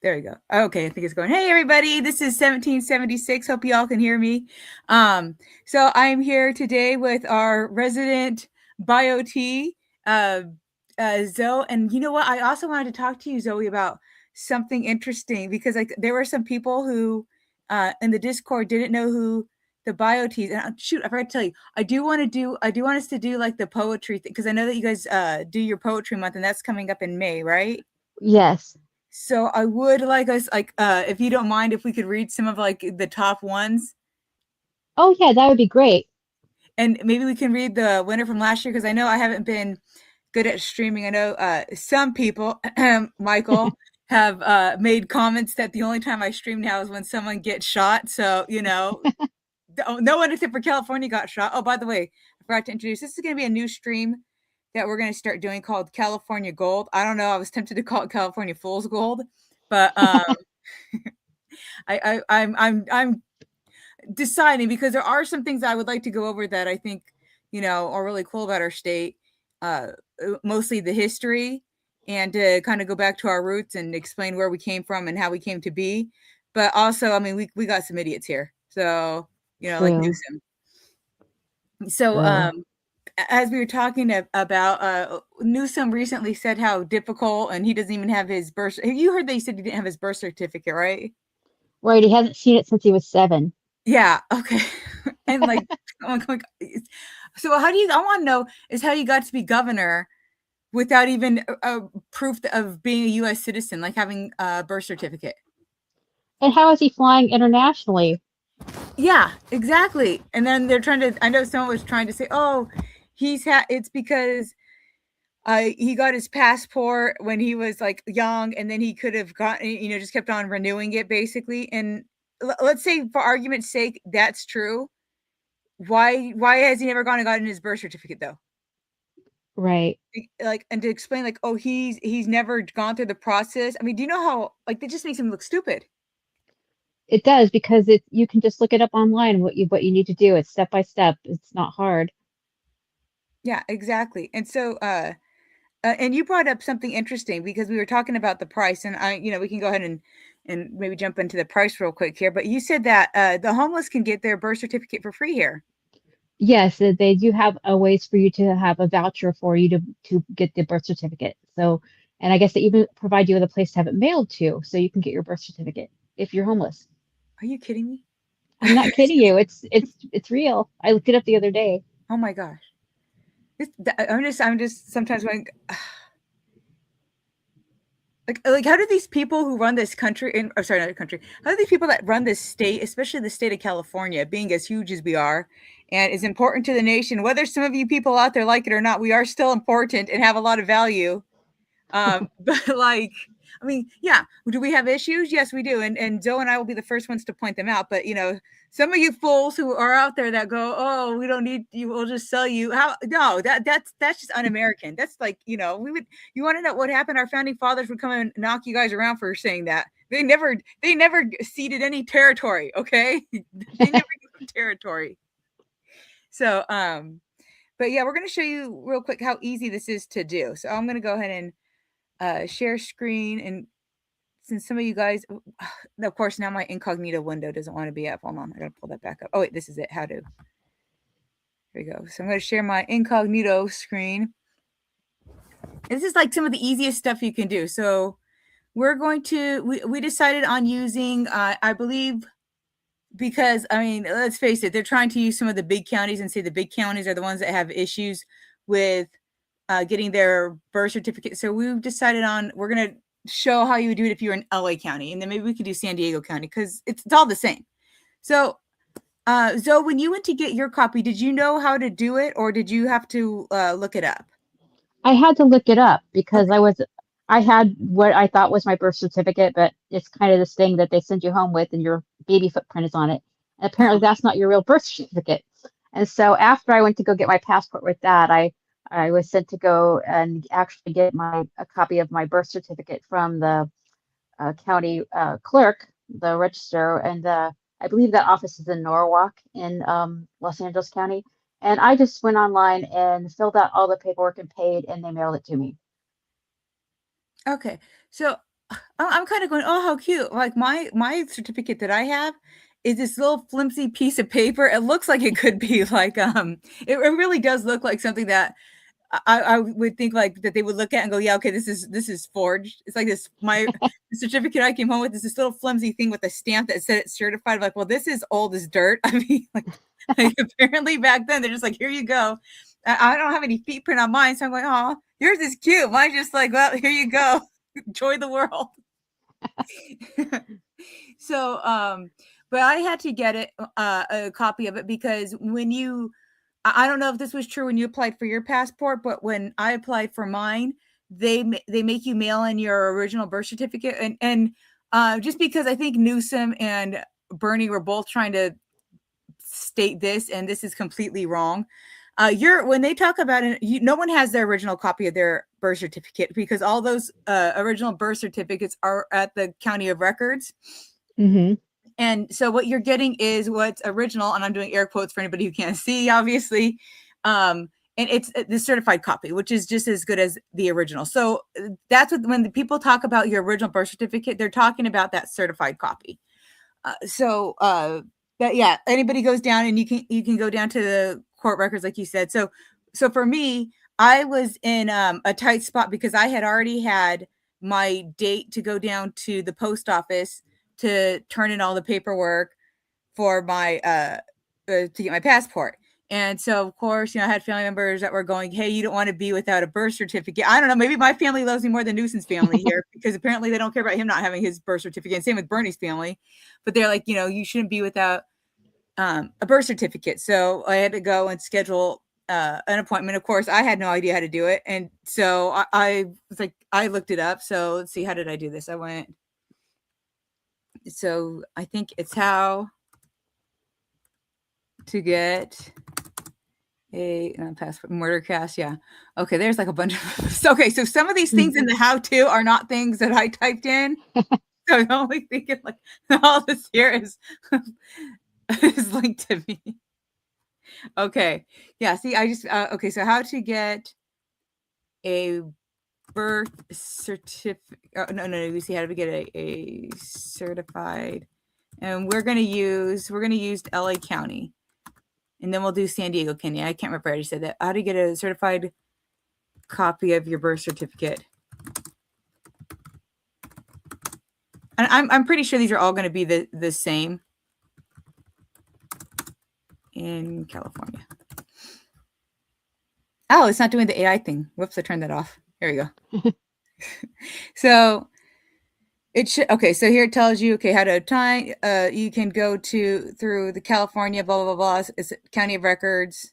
There you go. Okay, I think it's going. Hey, everybody! This is 1776. Hope y'all can hear me. So I'm here today with our resident bio T, Zoe. And you know what? I also wanted to talk to you, Zoe, about something interesting because like there were some people who in the Discord didn't know who the bio T's. And shoot, I forgot to tell you. I do want us to do like the poetry thing because I know that you guys do your poetry month, and that's coming up in May, right? Yes. So I would like us like if you don't mind if we could read some of like the top ones Oh, yeah, that would be great. and maybe we can read the winner from last year because I know I haven't been good at streaming. I know some people, Michael, have made comments that the only time I stream now is when someone gets shot. So, no one except for California got shot. Oh, by the way, I forgot to introduce this is going to be a new stream that we're going to start doing called California Gold. I don't know. I was tempted to call it California Fool's Gold, but I'm deciding because there are some things I would like to go over that I think are really cool about our state. Uh, Mostly the history and to kind of go back to our roots and explain where we came from and how we came to be. But also, I mean, we got some idiots here, so like True. Newsom. So True. as we were talking about Newsom recently said how difficult and he doesn't even have his birth. You heard they said he didn't have his birth certificate, right? Right, he hasn't seen it since he was 7. Yeah, okay. And, like, oh my god, so how do you I wanna know is how you got to be governor without even proof of being a US citizen, like having a birth certificate. And how is he flying internationally? Yeah, exactly, and then they're trying to I know someone was trying to say, "Oh, it's because, he got his passport when he was, like, young, and then he could have gotten just kept on renewing it basically," and let's say for argument's sake, that's true. Why has he never gone and gotten his birth certificate though? Right. Like, and to explain like, oh, he's never gone through the process. I mean, do you know how like that just makes him look stupid? It does because you can just look it up online what you need to do. It's step by step. It's not hard. Yeah, exactly. And so and you brought up something interesting because we were talking about the price and we can go ahead and maybe jump into the price real quick here, but you said that the homeless can get their birth certificate for free here. Yes, they do have a ways for you to have a voucher for you to get the birth certificate. So, and I guess they even provide you with a place to have it mailed to, so you can get your birth certificate if you're homeless. Are you kidding me? I'm not kidding you. It's real. I looked it up the other day. Oh my gosh. I'm just sometimes like like how do these people who run this country in or sorry not the country how do these people that run this state, especially the state of California, being as huge as we are and is important to the nation, whether some of you people out there like it or not, we are still important and have a lot of value. But like, I mean, yeah, do we have issues? Yes, we do. And Joe and I will be the first ones to point them out. But some of you fools who are out there that go, oh, we don't need you, we'll just sell you. How no, that's just un-American. That's like, we would you want to know what happened? Our founding fathers would come and knock you guys around for saying that. They never ceded any territory, okay? They never gave territory. So but yeah, we're gonna show you real quick how easy this is to do. So I'm gonna go ahead and share screen. And since some of you guys, of course, now my incognito window doesn't want to be up. Hold on, I gotta pull that back up. Oh wait, this is it. How to? Here we go. So I'm going to share my incognito screen. This is like some of the easiest stuff you can do. So we decided on using I believe because I mean let's face it, they're trying to use some of the big counties and say the big counties are the ones that have issues with getting their birth certificate. So we've decided on we're gonna show how you would do it if you're in LA County, and then maybe we could do San Diego County because it's all the same. So, Zoe, when you went to get your copy, did you know how to do it, or did you have to look it up? I had to look it up because Okay. I had what I thought was my birth certificate, but it's kind of this thing that they send you home with and your baby footprint is on it. And apparently that's not your real birth certificate. And so after I went to go get my passport with that, I was sent to go and actually get a copy of my birth certificate from the county clerk, the register, and I believe that office is in Norwalk in Los Angeles County. And I just went online and filled out all the paperwork and paid, and they mailed it to me. Okay. So I'm kind of going, oh, how cute. Like my certificate that I have is this little flimsy piece of paper. It looks like it could be like it really does look like something that I would think like that they would look at and go, yeah, okay, this is forged. It's like this my certificate I came home with is this little flimsy thing with a stamp that said it's certified. Like, well, this is old as dirt. I mean, like apparently back then they're just like, here you go. I don't have any feet print on mine, so I'm like, oh, yours is cute. Mine's just like, well, here you go. Enjoy the world. So, but I had to get it a copy of it because when you I don't know if this was true when you applied for your passport, but when I applied for mine, they make you mail in your original birth certificate, and just because I think Newsom and Bernie were both trying to state this, and this is completely wrong. You're when they talk about it, no one has their original copy of their birth certificate because all those original birth certificates are at the county of records. Mm-hmm. And so what you're getting is what's original, and I'm doing air quotes for anybody who can't see, obviously. And it's the certified copy, which is just as good as the original. So that's what when the people talk about your original birth certificate, they're talking about that certified copy. That yeah, anybody goes down and you can go down to the court records, like you said. So for me, I was in a tight spot because I had already had my date to go down to the post office to turn in all the paperwork for my to get my passport. And so, of course, I had family members that were going, "Hey, you don't want to be without a birth certificate." I don't know. Maybe my family loves me more than Newsom's family here because apparently they don't care about him not having his birth certificate. And same with Bernie's family, but they're like, you shouldn't be without a birth certificate. So I had to go and schedule an appointment. Of course, I had no idea how to do it, and so I was like, I looked it up. So let's see, how did I do this? I went. So I think it's how to get a passport murder cast. Yeah. Okay. There's like a bunch of, okay. So some of these things in the how to are not things that I typed in. So I'm only thinking like all this here is linked to me. Okay. Yeah. See, I just, okay. So how to get a birth certificate. Oh, no. We see how to get a certified, and we're going to use LA County. And then we'll do San Diego County. I can't remember. I already said that. How to get a certified copy of your birth certificate. And I'm pretty sure these are all going to be the same in California. Oh, it's not doing the AI thing. Whoops, I turned that off. Here we go. So it should, okay, so here it tells you, okay, how to time, you can go through the California, blah, blah, blah, blah. It's county of records.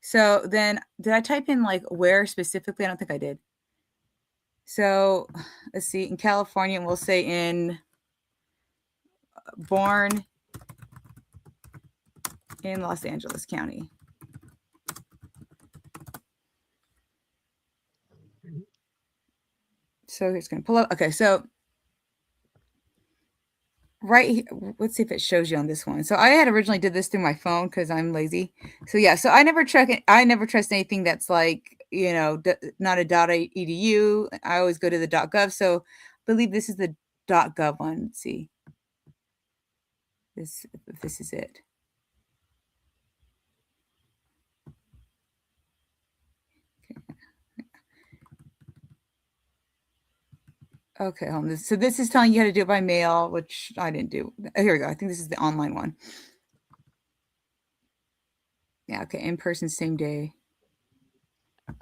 So then did I type in like where specifically? I don't think I did. So let's see, in California, and we'll say in born in Los Angeles County. So it's going to pull up. Okay, so right here, let's see if it shows you on this one. So I had originally did this through my phone because I'm lazy. So yeah, so I never trust anything that's like, not a .edu. I always go to the .gov. So I believe this is the .gov one. Let's see. If this is it. Okay, so this is telling you how to do it by mail, which I didn't do. Here we go. I think this is the online one. Yeah, okay, in person, same day.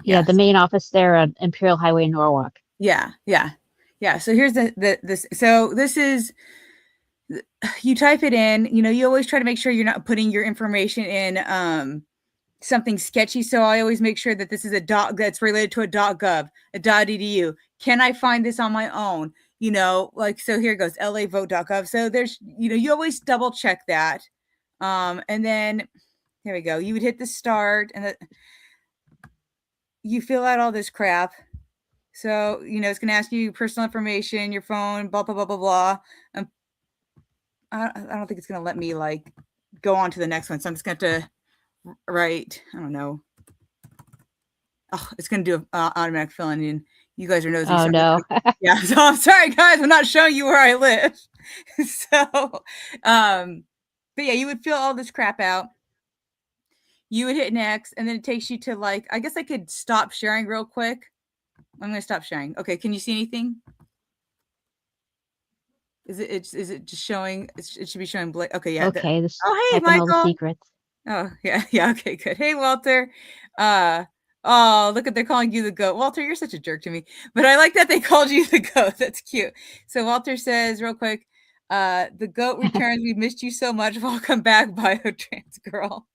Yeah, the main office there at Imperial Highway in Norwalk. Yeah. So here's this. So this is, you type it in. You always try to make sure you're not putting your information in something sketchy. So I always make sure that this is a that's related to a .gov, a .edu. Can I find this on my own? So here it goes, lavote.gov. So there's, you always double check that. And then here we go. You would hit the start and you fill out all this crap. So, it's going to ask you personal information, your phone, blah, blah, blah, blah, blah. I don't think it's going to let me like go on to the next one. So I'm just going to write, I don't know. Oh, it's going to do automatic filling in. You guys are nosy. Oh So no. yeah. So I'm sorry, guys. I'm not showing you where I live. So, but yeah, you would fill all this crap out. You would hit next, and then it takes you to like, I guess I could stop sharing real quick. I'm gonna stop sharing. Okay, can you see anything? Is it just showing? It should be showing. Okay, yeah. Okay, this Oh, hey, typing all the Michael. secrets. Oh, yeah, yeah. Okay, good. Hey, Walter. Oh, look at they're calling you the goat. Walter, you're such a jerk to me. But I like that they called you the goat. That's cute. So Walter says, real quick, the goat returns. We've missed you so much. Welcome back, bio trans girl.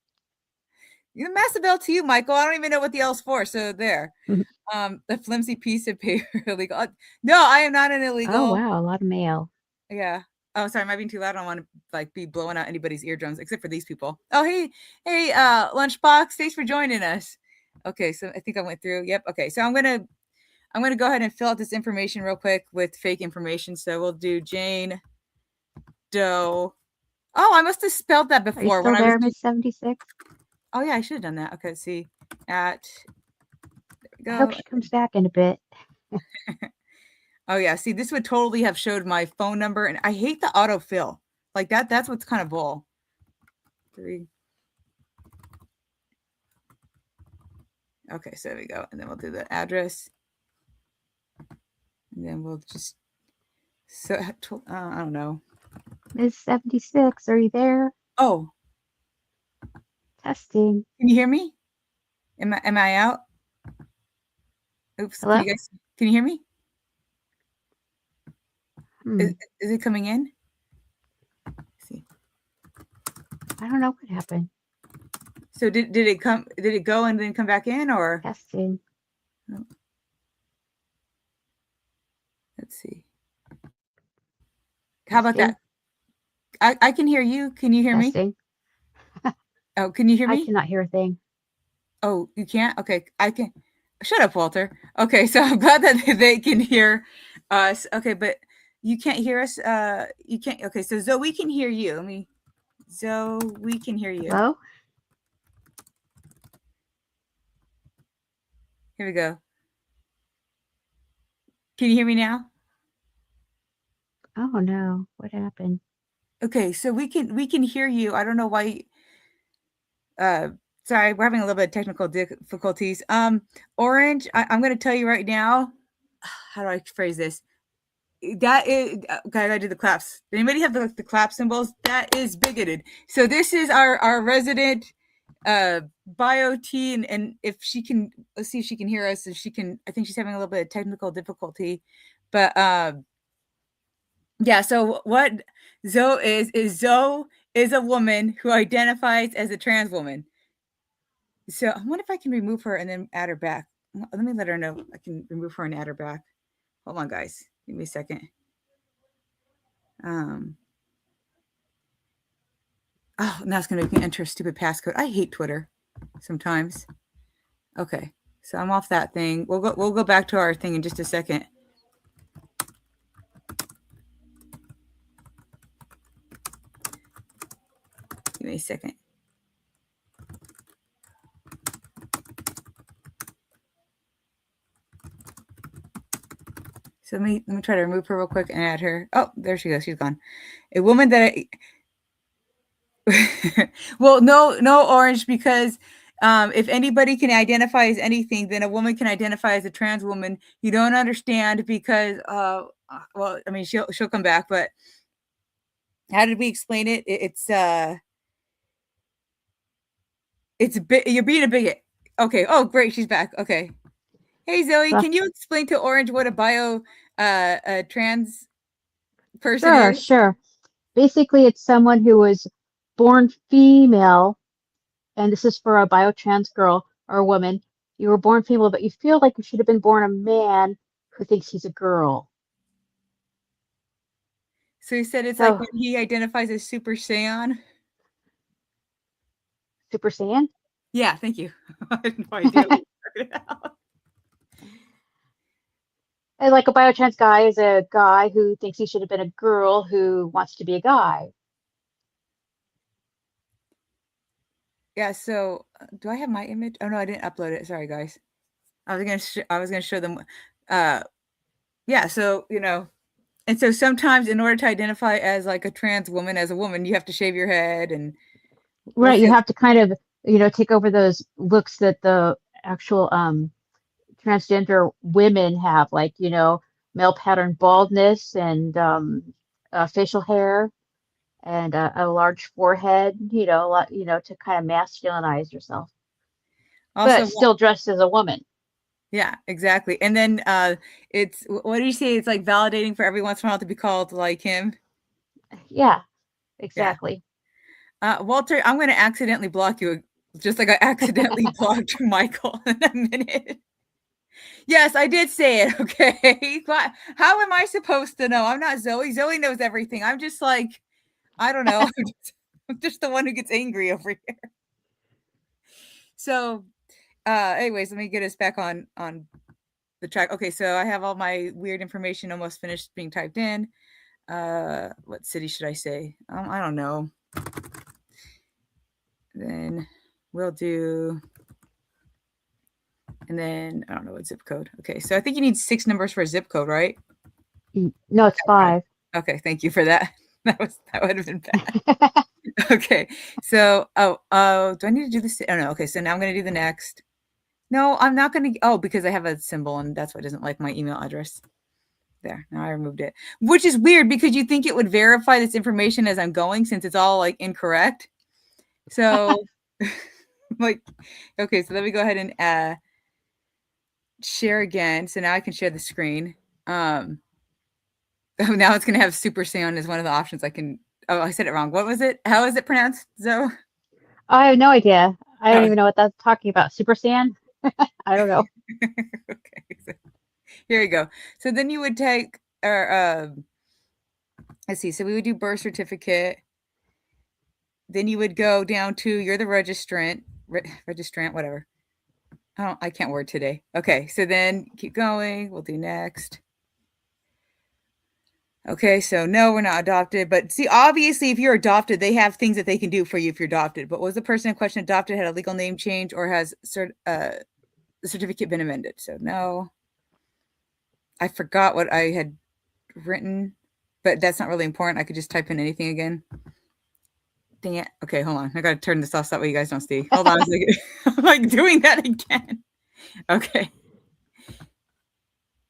You know, massive L to you, Michael. I don't even know what the L's for. So there. The flimsy piece of paper illegal. No, I am not an illegal. Oh wow, a lot of mail. Yeah. Oh, sorry, am I being too loud? I don't want to like be blowing out anybody's eardrums except for these people. Oh, hey, Lunchbox, thanks for joining us. Okay, so I think I went through. Yep. Okay, so I'm gonna go ahead and fill out this information real quick with fake information. So we'll do Jane Doe. Oh, I must have spelled that Are you before still when I there, was. Miss 76? Oh yeah, I should have done that. Okay, let's see. There we I hope go. she comes back in a bit. Oh yeah, see, this would totally have showed my phone number, and I hate the autofill. Like that. That's what's kind of bull. 3. Okay, so there we go. And then we'll do the address. And then we'll just, so I don't know. Miss 76, are you there? Oh, Testing. can you hear me? Am I out? Oops. Hello? Can you hear me? Hmm. Is it coming in? Let's see. I don't know what happened. So did it come, did it go and then come back in, or? Testing. Oh. Let's see. How about that? I can hear you. Can you hear me? Testing. Oh, can you hear I me? cannot hear a thing. Oh, you can't? Okay, I can. Shut up, Walter. Okay, so I'm glad that they can hear us. Okay, but you can't hear us. You can't. Okay, so Zoe, we can hear you. Zoe, we can hear you. Hello? Here we go. Can you hear me now? Oh no, what happened? Okay, so we can hear you. I don't know why. Sorry, we're having a little bit of technical difficulties. Orange, I'm going to tell you right now. How do I phrase this? That is okay. I gotta do the claps. Anybody have the clap symbols? That is bigoted. So this is our resident bio T, and if she can, let's see if she can hear us. If she can, I think she's having a little bit of technical difficulty, but yeah. So what Zoe is Zoe is a woman who identifies as a trans woman. So I wonder if I can remove her and then add her back. Let me let her know I can remove her and add her back. Hold on, guys. Give me a second. Oh, now it's going to make me enter a stupid passcode. I hate Twitter sometimes. Okay, so I'm off that thing. We'll go back to our thing in just a second. Give me a second. So let me try to remove her real quick and add her. Oh, there she goes. She's gone. A woman that well, no Orange, because if anybody can identify as anything, then a woman can identify as a trans woman. You don't understand because well, I mean she'll come back, but how did we explain it? It's a bit, you're being a bigot. Okay. Oh, great, she's back. Okay. Hey Zoe, Well, can you explain to Orange what a bio a trans person sure, is? sure. Basically, it's someone who was born female, and this is for a biotrans girl or a woman. You were born female, but you feel like you should have been born a man who thinks he's a girl. So he said it's like So, when he identifies as Super Saiyan. Super Saiyan? Yeah, thank you. I had no idea. And like a biotrans guy is a guy who thinks he should have been a girl who wants to be a guy. Yeah, so do I have my image? Oh no, I didn't upload it. Sorry, guys. I was gonna show them. Yeah, so and so sometimes in order to identify as like a trans woman, as a woman, you have to shave your head, and we'll Right, you see. have to kind of, take over those looks that the actual transgender women have, like, male pattern baldness and facial hair and a large forehead, a lot, to kind of masculinize yourself, but Also, still dressed as a woman. yeah, exactly. And then it's what do you say? It's like validating for every once in a while to be called like him. Yeah, Yeah. exactly. Walter, I'm going to accidentally block you, just like I accidentally blocked Michael in a minute. Yes, I did say it. Okay. How am I supposed to know? I'm not Zoe. Zoe knows everything. I'm just like, I don't know. I'm just the one who gets angry over here. So, anyways, let me get us back on the track. Okay, so I have all my weird information almost finished being typed in. What city should I say? I don't know. Then we'll do, and then I don't know what zip code. Okay, so I think you need 6 numbers for a zip code, right? No, it's 5. Okay, thank you for that. That would have been bad. Okay, so do I need to do this? Oh no. Okay, so now I'm gonna do the next. No, I'm not gonna. Oh, because I have a symbol, and that's why it doesn't like my email address. There, now I removed it, which is weird because you think it would verify this information as I'm going, since it's all like incorrect. So, like, okay, so let me go ahead and share again. So now I can share the screen. Now it's gonna have Super Sound as one of the options. I can. Oh, I said it wrong. What was it? How is it pronounced? Zoe? I have no idea. I don't Oh, even know what that's talking about. Super Saiyan? I don't know. okay. So here we go. So then you would take, or let's see. So we would do birth certificate. Then you would go down to you're the registrant, whatever. Oh, I can't word today. Okay, so then keep going. We'll do next. Okay, so no, we're not adopted. But see, obviously, if you're adopted, they have things that they can do for you if you're adopted. But was the person in question adopted, had a legal name change, or has the certificate been amended? So no. I forgot what I had written, but that's not really important. I could just type in anything again. Dang it. Okay, hold on. I gotta turn this off so that way you guys don't see. Hold on a second. I'm like doing that again. Okay.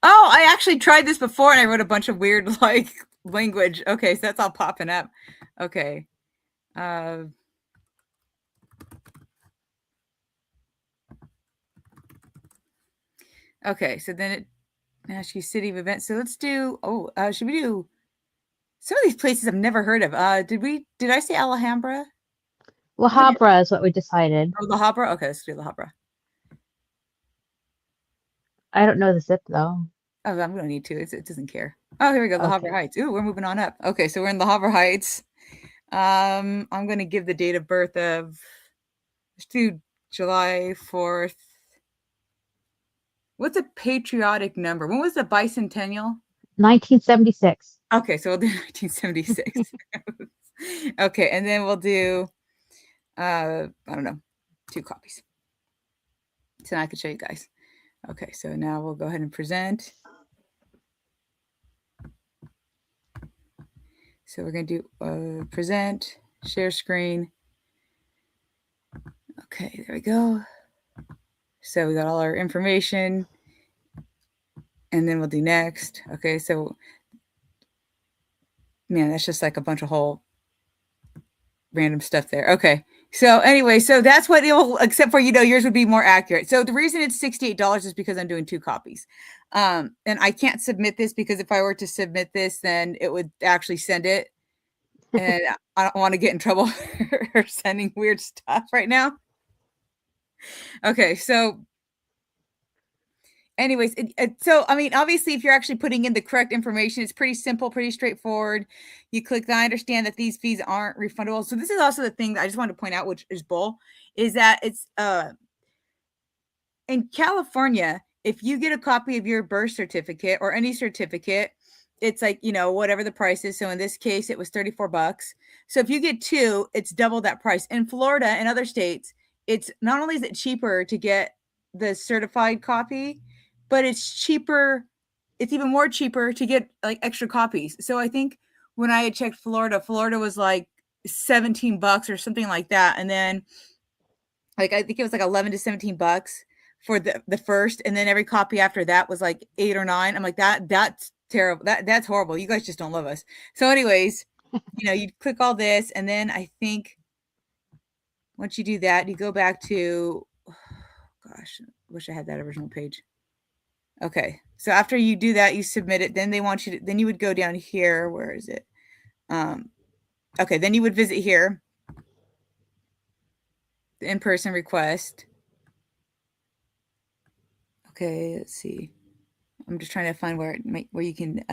Oh, I actually tried this before and I wrote a bunch of weird like language. Okay, so that's all popping up. Okay. Uh okay, so then it asks you city of events. So let's do should we do some of these places I've never heard of? Did I say Alhambra? La Habra is what we decided. Oh, La Habra? Okay, let's do La Habra. I don't know the zip though. Oh, I'm gonna need to. It doesn't care. Oh, here we go. La Habra Okay. Heights. Ooh, we're moving on up. Okay, so we're in La Habra Heights. I'm gonna give the date of birth of, let's do July 4th. What's a patriotic number? When was the bicentennial? 1976. Okay, so we'll do 1976. Okay, and then we'll do I don't know, 2 copies. So now I can show you guys. Okay, so now we'll go ahead and present. So we're going to do present, share screen. Okay, there we go. So we got all our information. And then we'll do next. Okay, so man, that's just like a bunch of whole random stuff there. Okay. So anyway, so that's what it'll, except for, yours would be more accurate. So the reason it's $68 is because I'm doing 2 copies. And I can't submit this because if I were to submit this, then it would actually send it. And I don't want to get in trouble for sending weird stuff right now. Okay, so anyways, so I mean, obviously, if you're actually putting in the correct information, it's pretty simple, pretty straightforward. You click I understand that these fees aren't refundable. So this is also the thing that I just wanted to point out, which is bull, is that it's in California, if you get a copy of your birth certificate or any certificate, it's like, whatever the price is. So in this case, it was $34. So if you get 2, it's double that price. In Florida and other states, it's not only is it cheaper to get the certified copy, but it's cheaper. It's even more cheaper to get like extra copies. So I think when I had checked Florida, Florida was like $17 or something like that. And then like I think it was like 11 to $17 for the first, and then every copy after that was like 8 or 9. I'm like, that's terrible. That's horrible. You guys just don't love us. So anyways, you click all this, and then I think once you do that, you go back to, oh, gosh, wish I had that original page. Okay. So after you do that, you submit it. Then they want you to, then you would go down here. Where is it? Okay. Then you would visit here, the in-person request. Okay. Let's see. I'm just trying to find where you can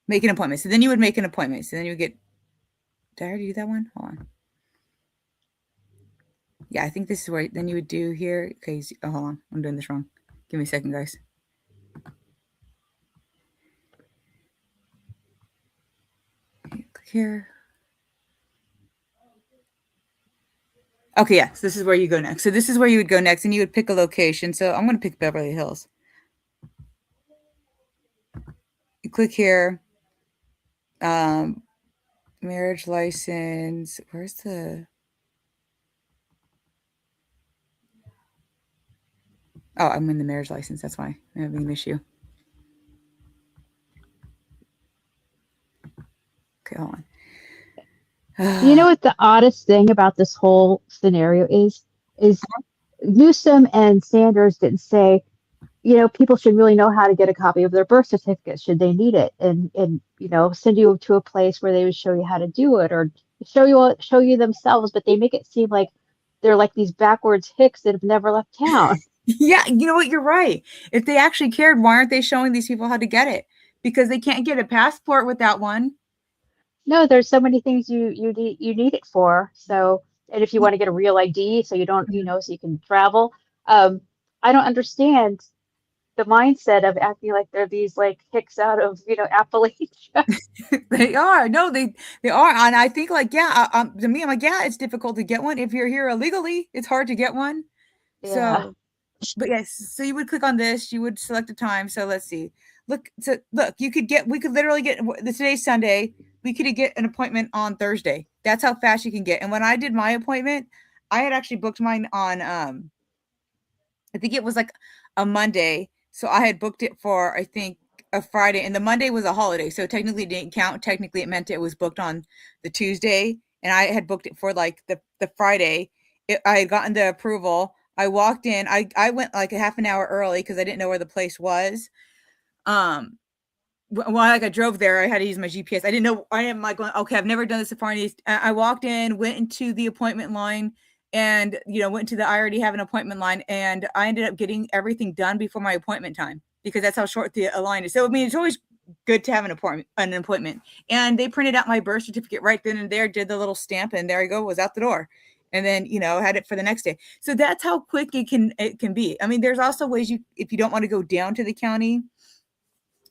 make an appointment. So then you would make an appointment. So then you would get, did I already do that one? Hold on. Yeah, I think this is where then you would do here. Okay. Oh, hold on. I'm doing this wrong. Give me a second, guys. Okay, click here. Okay, yeah. So this is where you go next. So this is where you would go next, and you would pick a location. So I'm going to pick Beverly Hills. You click here. Marriage license. Where's the? Oh, I'm in the marriage license. That's why I'm having an issue. Okay, hold on. You know what the oddest thing about this whole scenario is Newsom and Sanders didn't say, people should really know how to get a copy of their birth certificate should they need it, and send you to a place where they would show you how to do it, or show you themselves, but they make it seem like they're like these backwards hicks that have never left town. Yeah, you know what? You're right. If they actually cared, why aren't they showing these people how to get it? Because they can't get a passport without one. No, there's so many things you need it for. So, and if you want to get a real ID, so you don't, so you can travel. Um, I don't understand the mindset of acting like they're these like hicks out of, Appalachia. They are. No, they are. And I think like, yeah, to me, I'm like, yeah, it's difficult to get one. If you're here illegally, it's hard to get one. Yeah. So, but yes, so you would click on this, you would select a time. So let's see. Look, we could literally get today's Sunday. We could get an appointment on Thursday. That's how fast you can get. And when I did my appointment, I had actually booked mine on I think it was like a Monday. So I had booked it for, I think, a Friday, and the Monday was a holiday. So technically it didn't count. Technically it meant it was booked on the Tuesday. And I had booked it for like the Friday. I had gotten the approval. I walked in. I went like a half an hour early because I didn't know where the place was. Um, like I drove there, I had to use my GPS. I didn't know. I am like going, okay, I've never done this before. I walked in, went into the appointment line, and went to the I already have an appointment line, and I ended up getting everything done before my appointment time because that's how short the line is. So I mean, it's always good to have an appointment. And they printed out my birth certificate right then and there, did the little stamp, and there I go, was out the door. And then had it for the next day. So that's how quick it can be. I mean, there's also ways if you don't want to go down to the county.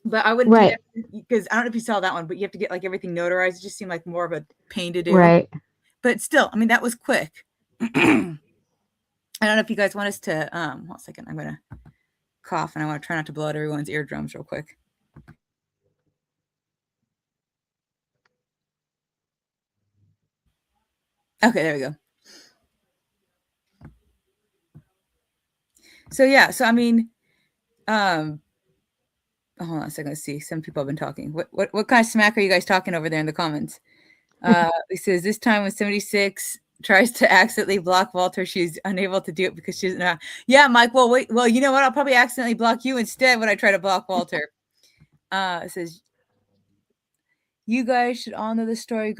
But I wouldn't do Right. that because I don't know if you saw that one, but you have to get like everything notarized. It just seemed like more of a pain to do. Right. But still, I mean, that was quick. I don't know if you guys want us to, one second, I'm going to cough and I want to try not to blow out everyone's eardrums real quick. Okay, there we go. So yeah, so I mean, hold on a second. Let's see. Some people have been talking. What kind of smack are you guys talking over there in the comments? It says this time when 76 tries to accidentally block Walter, she's unable to do it because she's not. Yeah, Mike. Well, wait. Well, you know what? I'll probably accidentally block you instead when I try to block Walter. It says you guys should all know the story.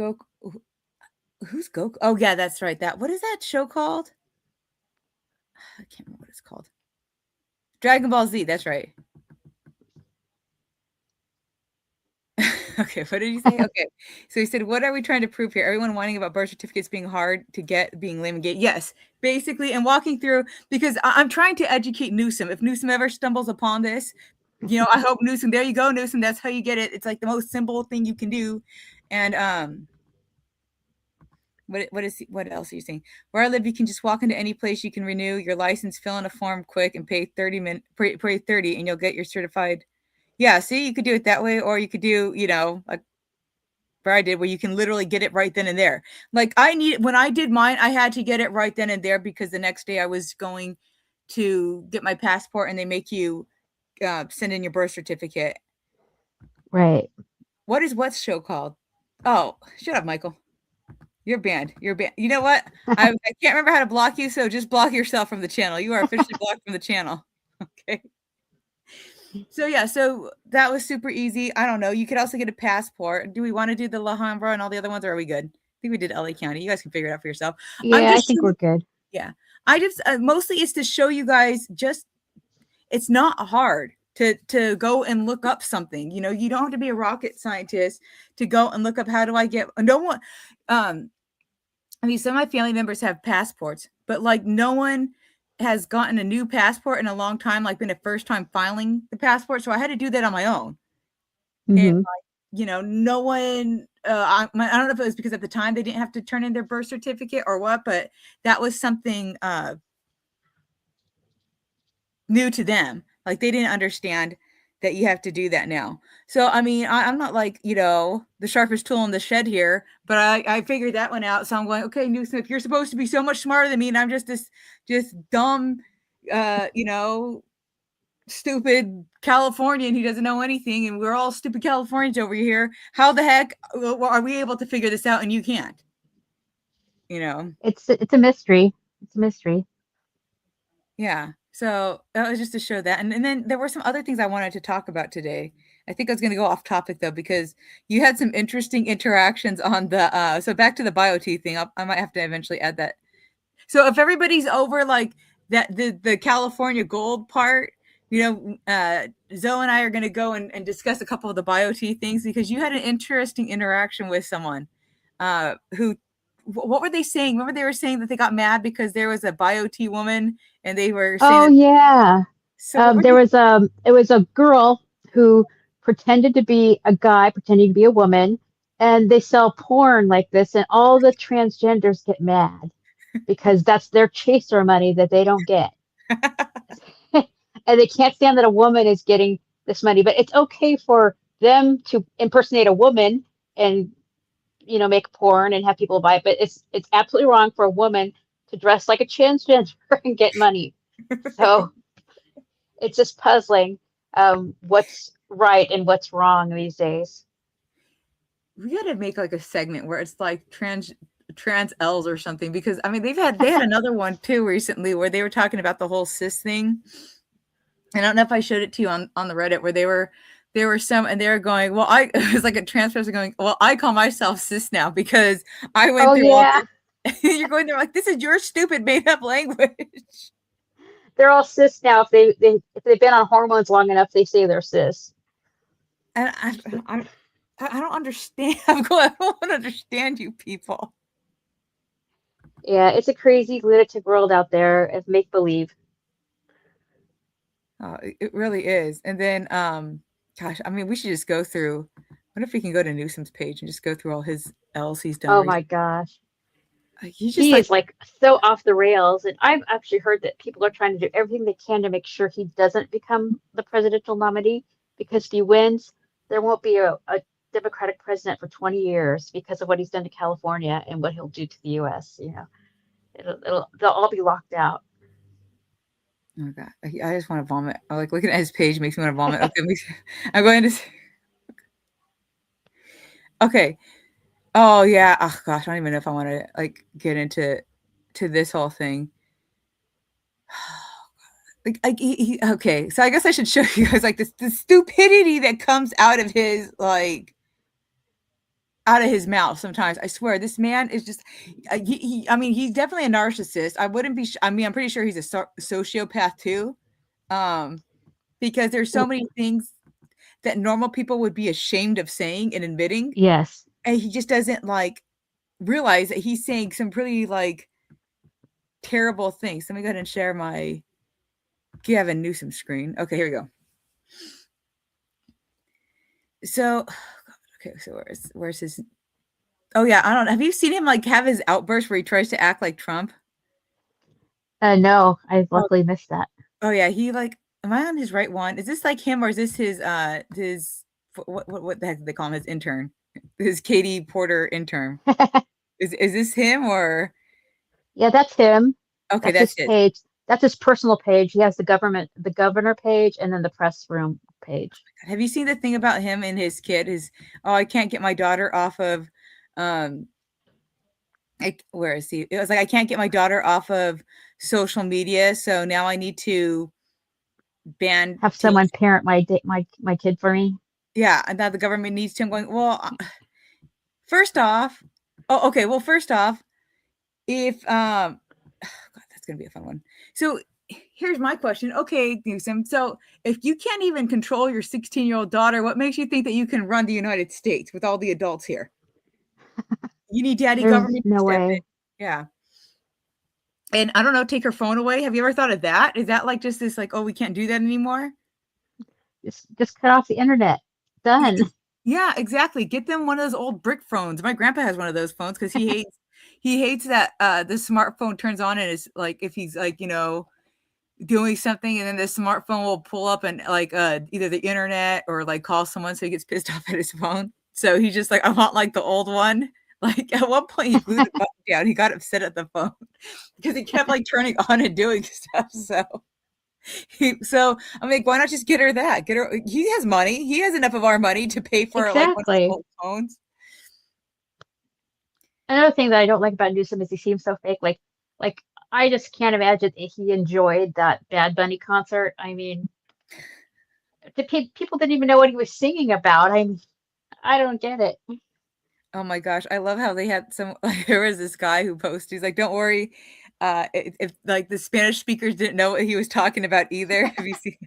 Who's Goku? Oh yeah, that's right. What is that show called? I can't remember what it's called. Dragon Ball Z. That's right. Okay, what did you say? Okay, so he said, "What are we trying to prove here? Everyone whining about birth certificates being hard to get, being lame and gay." Yes, basically, and walking through because I'm trying to educate Newsom. If Newsom ever stumbles upon this, I hope Newsom. There you go, Newsom. That's how you get it. It's like the most simple thing you can do, and What else are you saying? Where I live, you can just walk into any place. You can renew your license, fill in a form quick, and pay 30, and you'll get your certified. Yeah, see, you could do it that way, or you could do, like where I did, where you can literally get it right then and there. Like when I did mine, I had to get it right then and there because the next day I was going to get my passport, and they make you send in your birth certificate. Right. What is what's show called? Oh, shut up, Michael. You're banned. You're banned. You know what? I can't remember how to block you, so just block yourself from the channel. You are officially blocked from the channel. Okay. So yeah, so that was super easy. I don't know. You could also get a passport. Do we want to do the La Alhambra and all the other ones, or are we good? I think we did LA County. You guys can figure it out for yourself. I'm Yeah, I just think we're good. yeah. I just mostly it's to show you guys just it's not hard to go and look up something. You don't have to be a rocket scientist to go and look up how do I get no one I mean, some of my family members have passports, but like no one has gotten a new passport in a long time, like been a first time filing the passport. So I had to do that on my own. And Hmm. like, no one, I don't know if it was because at the time they didn't have to turn in their birth certificate or what, but that was something new to them. Like they didn't understand that you have to do that now. So I mean, I'm not like the sharpest tool in the shed here, but I figured that one out. So I'm going, okay, Newsom, if you're supposed to be so much smarter than me, and I'm just this just dumb, uh, you know, stupid Californian who doesn't know anything, and we're all stupid Californians over here. How the heck are we able to figure this out and you can't? You know. It's a mystery. It's a mystery. Yeah. So that was just to show that. And then there were some other things I wanted to talk about today. I think I was going to go off topic though, because you had some interesting interactions on so back to the BioT thing. I might have to eventually add that. So if everybody's over like that, the California gold part, Zoe and I are going to go and discuss a couple of the BioT things because you had an interesting interaction with someone who what were they saying? Remember they were saying that they got mad because there was a BioT woman and they were saying Oh that. yeah. So what were There they? was it was a girl who pretended to be a guy, pretending to be a woman, and they sell porn like this, and all the transgenders get mad because that's their chaser money that they don't get. And they can't stand that a woman is getting this money, but it's okay for them to impersonate a woman and make porn and have people buy it, but it's absolutely wrong for a woman to dress like a transgender and get money. So it's just puzzling what's right and what's wrong these days. We got to make like a segment where it's like trans L's or something, because I mean they had another one too recently where they were talking about the whole cis thing. And I don't know if I showed it to you on the Reddit where there were some and they were going, well, it was like a trans person going, well, I call myself cis now because I went Oh through all yeah, this. You're going there like, this is your stupid made up language. they're all cis now. If they've been on hormones long enough, they say they're cis. And I don't understand. I'm going, I don't understand you people. Yeah, it's a crazy lunatic world out there of make believe. It really is. And then, gosh, I mean, we should just go through. What if we can go to Newsom's page and just go through all his L's he's done Oh my recently? gosh. He's just He like, is like so off the rails. And I've actually heard that people are trying to do everything they can to make sure he doesn't become the presidential nominee because if he wins, there won't be a Democratic president for 20 years because of what he's done to California and what he'll do to the US. They'll all be locked out. oh god, I just want to vomit. I like looking at his page makes me want to vomit. Okay, I'm going to. Okay. Oh yeah. Oh gosh, I don't even know if I want to like get into this whole thing. Okay, so I guess I should show you guys like this the stupidity that comes out of his out of his mouth sometimes. I swear, this man is just, I mean, he's definitely a narcissist. I wouldn't be, I mean, I'm pretty sure he's a sociopath too. Um, because there's so many things that normal people would be ashamed of saying and admitting. Yes. And he just doesn't like realize that he's saying some pretty like terrible things. Let me go ahead and share my Gavin Newsom screen. Okay, here we go. So, okay, so where's his Oh yeah, I don't know. Have you seen him like have his outburst where he tries to act like Trump? No, I Oh, luckily missed that. oh yeah, he like. Am I on his right one? Is this like him or is this his what the heck do they call him? His intern, his Katie Porter intern. Is this him or Yeah, that's him. okay? That's That's his it. page. That's his personal page. He has the governor page, and then the press room page. Have you seen the thing about him and his kid? His oh, I can't get my daughter off of um where is he? It was like I can't get my daughter off of social media, so now I need to ban Have teen. someone parent my kid for me. Yeah, and now the government needs to. I'm going, well, first off, oh, okay. Well, first off, if God, that's gonna be a fun one. So here's my question. Okay, Newsom. So if you can't even control your 16-year-old daughter, what makes you think that you can run the United States with all the adults here? You need daddy There's government to no step in. way. Yeah. And I don't know, take her phone away. Have you ever thought of that? Is that like just this like, oh, we can't do that anymore? Just cut off the internet. Done. Yeah, exactly. Get them one of those old brick phones. My grandpa has one of those phones because he hates that the smartphone turns on and it's like if he's like, doing something and then the smartphone will pull up and like either the internet or like call someone so he gets pissed off at his phone. So he's just like, I want like the old one. Like at one point he blew the button down. He got upset at the phone because he kept like turning on and doing stuff. So I'm like, why not just get her that? Get her. He has money. He has enough of our money to pay for like one of the Exactly. old phones. Another thing that I don't like about Newsom is he seems so fake. Like I just can't imagine that he enjoyed that Bad Bunny concert. I mean, people didn't even know what he was singing about. I don't get it. Oh my gosh, I love how they had some. Like, there was this guy who posted. He's like, "Don't worry, if like the Spanish speakers didn't know what he was talking about either." Have you seen?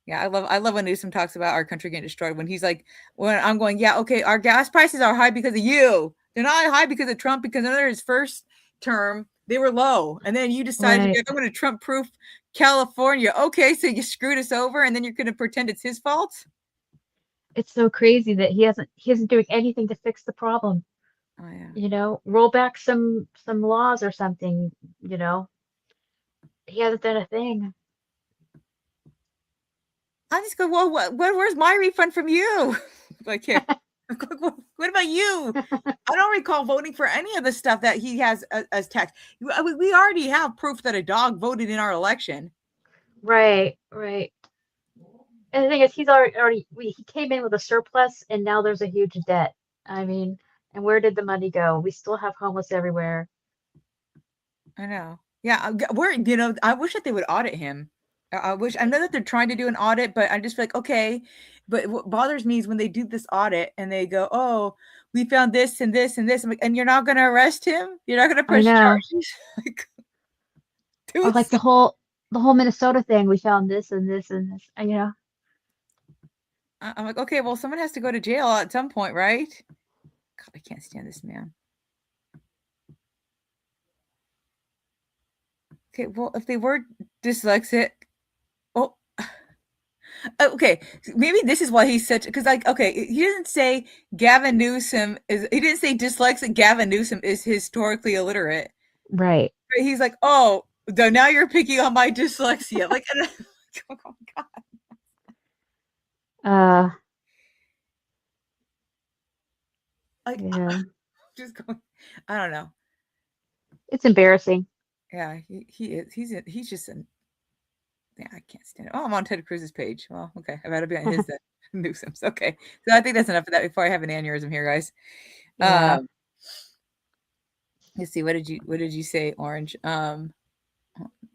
Yeah, I love when Newsom talks about our country getting destroyed. When he's like, when I'm going, yeah, okay, our gas prices are high because of you. They're not high because of Trump. Because under his first term, they were low, and then you decided, yeah, Right. I'm going to Trump-proof California. Okay, so you screwed us over, and then you're going to pretend it's his fault. It's so crazy that he isn't doing anything to fix the problem. Oh yeah. Roll back some laws or something, he hasn't done a thing. I just go, well, where's my refund from you? Like, here. What about you? I don't recall voting for any of the stuff that he has as tax. We already have proof that a dog voted in our election. Right, right. And the thing is, he's already he came in with a surplus, and now there's a huge debt. I mean, and where did the money go? We still have homeless everywhere. I know. Yeah, I wish that they would audit him. I wish. I know that they're trying to do an audit, but I just feel like okay. But what bothers me is when they do this audit and they go, "Oh, we found this and this and this," I'm like, and you're not going to arrest him. You're not going to I press know. charges. Like, Or dude, like the whole Minnesota thing. We found this and this and this. I'm like, okay, well, someone has to go to jail at some point, right? God, I can't stand this man. Okay, well, if they were dyslexic, oh, okay, maybe this is why he's such because like okay, he didn't say Gavin Newsom is he didn't say dyslexic Gavin Newsom is historically illiterate. Right. But he's like, oh, now you're picking on my dyslexia. Like, oh my God. Uh, Like yeah. just going, I don't know. It's embarrassing. Yeah, he is. He's just an yeah, I can't stand it. Oh, I'm on Ted Cruz's page. Well, okay. I better be on his Newsom's. Okay. So I think that's enough of that before I have an aneurysm here, guys. Yeah. Let's see. What did you say, Orange? Let me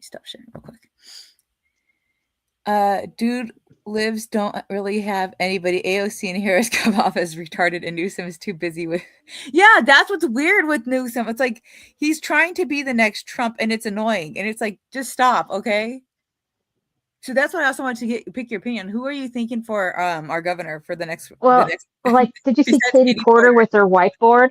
stop sharing real quick. Dude lives don't really have anybody. AOC and Harris come off as retarded, and Newsom is too busy with. Yeah, that's what's weird with Newsom. It's like he's trying to be the next Trump, and it's annoying. And it's like, just stop, okay? So that's what I also wanted to pick your opinion. Who are you thinking for our governor for the next Well, like, did you see besides Katie Katie Porter with her whiteboard?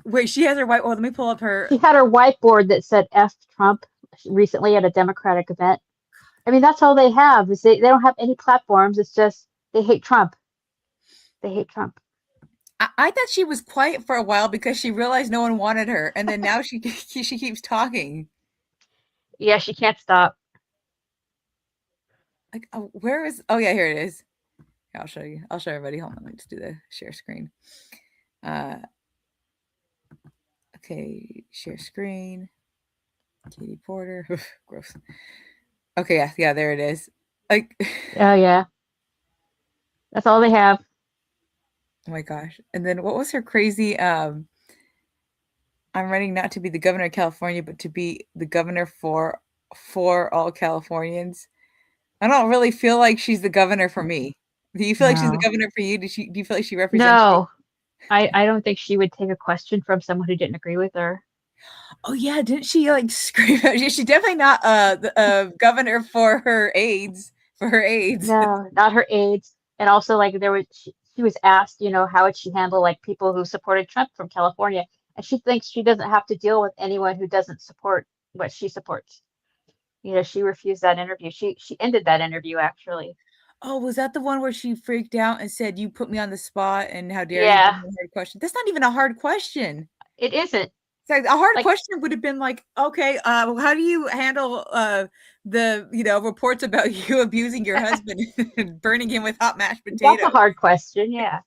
Wait, she has her white. Well, let me pull up She her. had her whiteboard that said F Trump recently at a Democratic event. I mean, that's all they have is they don't have any platforms. It's just they hate Trump. They hate Trump. I thought she was quiet for a while because she realized no one wanted her, and then now she she keeps talking. Yeah, she can't stop. Like, oh, where is? Oh yeah, here it is. Here, I'll show you. I'll show everybody. Hold on, let me just do the share screen. Uh, okay, share screen. Katie Porter. Gross. Okay, yeah, yeah, there it is. Like, Oh yeah, that's all they have. oh my gosh. And then what was her crazy? I'm running not to be the governor of California, but to be the governor for all Californians. I don't really feel like she's the governor for me. Do you feel like she's the No, governor for you? Do you feel like she represents you? no, I don't think she would take a question from someone who didn't agree with her. Oh yeah, didn't she like scream out? She's definitely not the governor for her aides, for her aides. No, not her aides. And also, like, she was asked, how would she handle like people who supported Trump from California, and she thinks she doesn't have to deal with anyone who doesn't support what she supports. She refused that interview. She ended that interview actually. Oh, was that the one where she freaked out and said, "You put me on the spot, and how dare you give Yeah, me a hard question?" That's not even a hard question. it isn't. It's like a hard Like, question would have been like, "Okay, well, how do you handle the reports about you abusing your husband and burning him with hot mashed that's a potatoes?" hard question, yeah.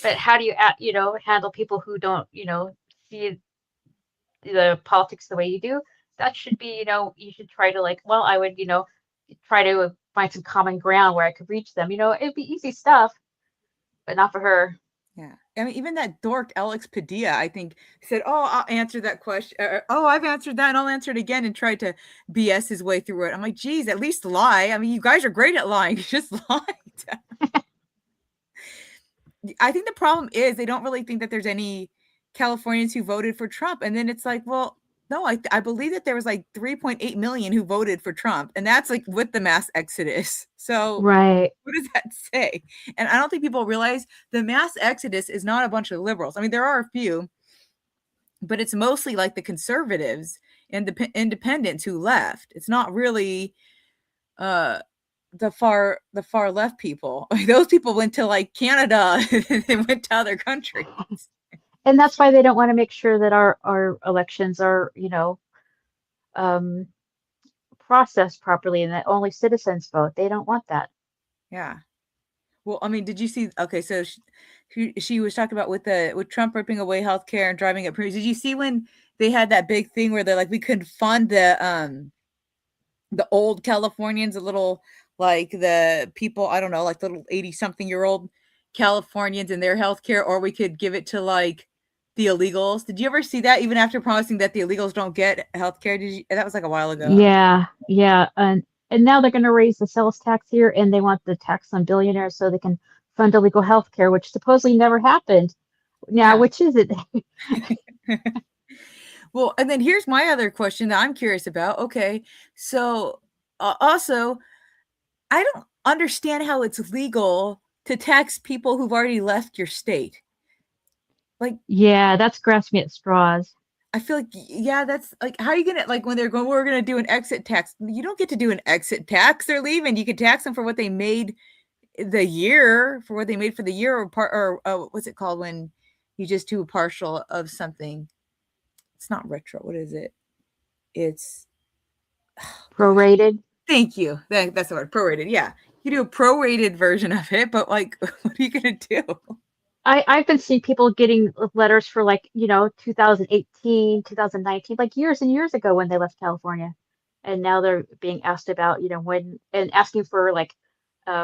But how do you, handle people who don't, see the politics the way you do? That should be, you should try to like, well, I would, try to find some common ground where I could reach them. It'd be easy stuff, but not for her. Yeah. I mean, even that dork Alex Padilla, I think, said, "Oh, I'll answer that question. Oh, I've answered that, and I'll answer it again," and tried to BS his way through it. I'm like, "Geez, at least lie. I mean, you guys are great at lying. Just lie." I think the problem is they don't really think that there's any Californians who voted for Trump, and then it's like, well, no, I believe that there was like 3.8 million who voted for Trump, and that's like with the mass exodus. So Right. what does that say? And I don't think people realize the mass exodus is not a bunch of liberals. I mean, there are a few, but it's mostly like the conservatives and the independents who left. It's not really uh the far left people. Like, those people went to like Canada and they went to other countries. And that's why they don't want to make sure that our elections are, um, processed properly and that only citizens vote. They don't want that. Yeah. Well, I mean, did you see? Okay, so she was talking about with Trump ripping away healthcare and driving up premiums. Did you see when they had that big thing where they're like, we could fund the old Californians, a little like the people, I don't know, like little 80-something-year-old Californians and their healthcare, or we could give it to like the illegals. Did you ever see that? Even after promising that the illegals don't get healthcare, did you? That was like a while ago. Yeah, yeah. And now they're going to raise the sales tax here and they want the tax on billionaires so they can fund illegal health care, which supposedly never happened. Now, Yeah. which is it? Well, and then here's my other question that I'm curious about. Okay, so also, I don't understand how it's legal to tax people who've already left your state. Like, Yeah, that's grasping at straws. I feel like, yeah, that's like, how are you gonna, like, when they're going, we're gonna do an exit tax? You don't get to do an exit tax. They're leaving. You can tax them for what they made the year, for what they made for the year, or part, or what's it called when you just do a partial of something? It's not retro. What is it? It's, oh gosh, Prorated. thank you. That's the word, prorated. Yeah, you do a prorated version of it, but like, what are you gonna do? I've been seeing people getting letters for like, 2018, 2019, like years and years ago when they left California. And now they're being asked about, when and asking for like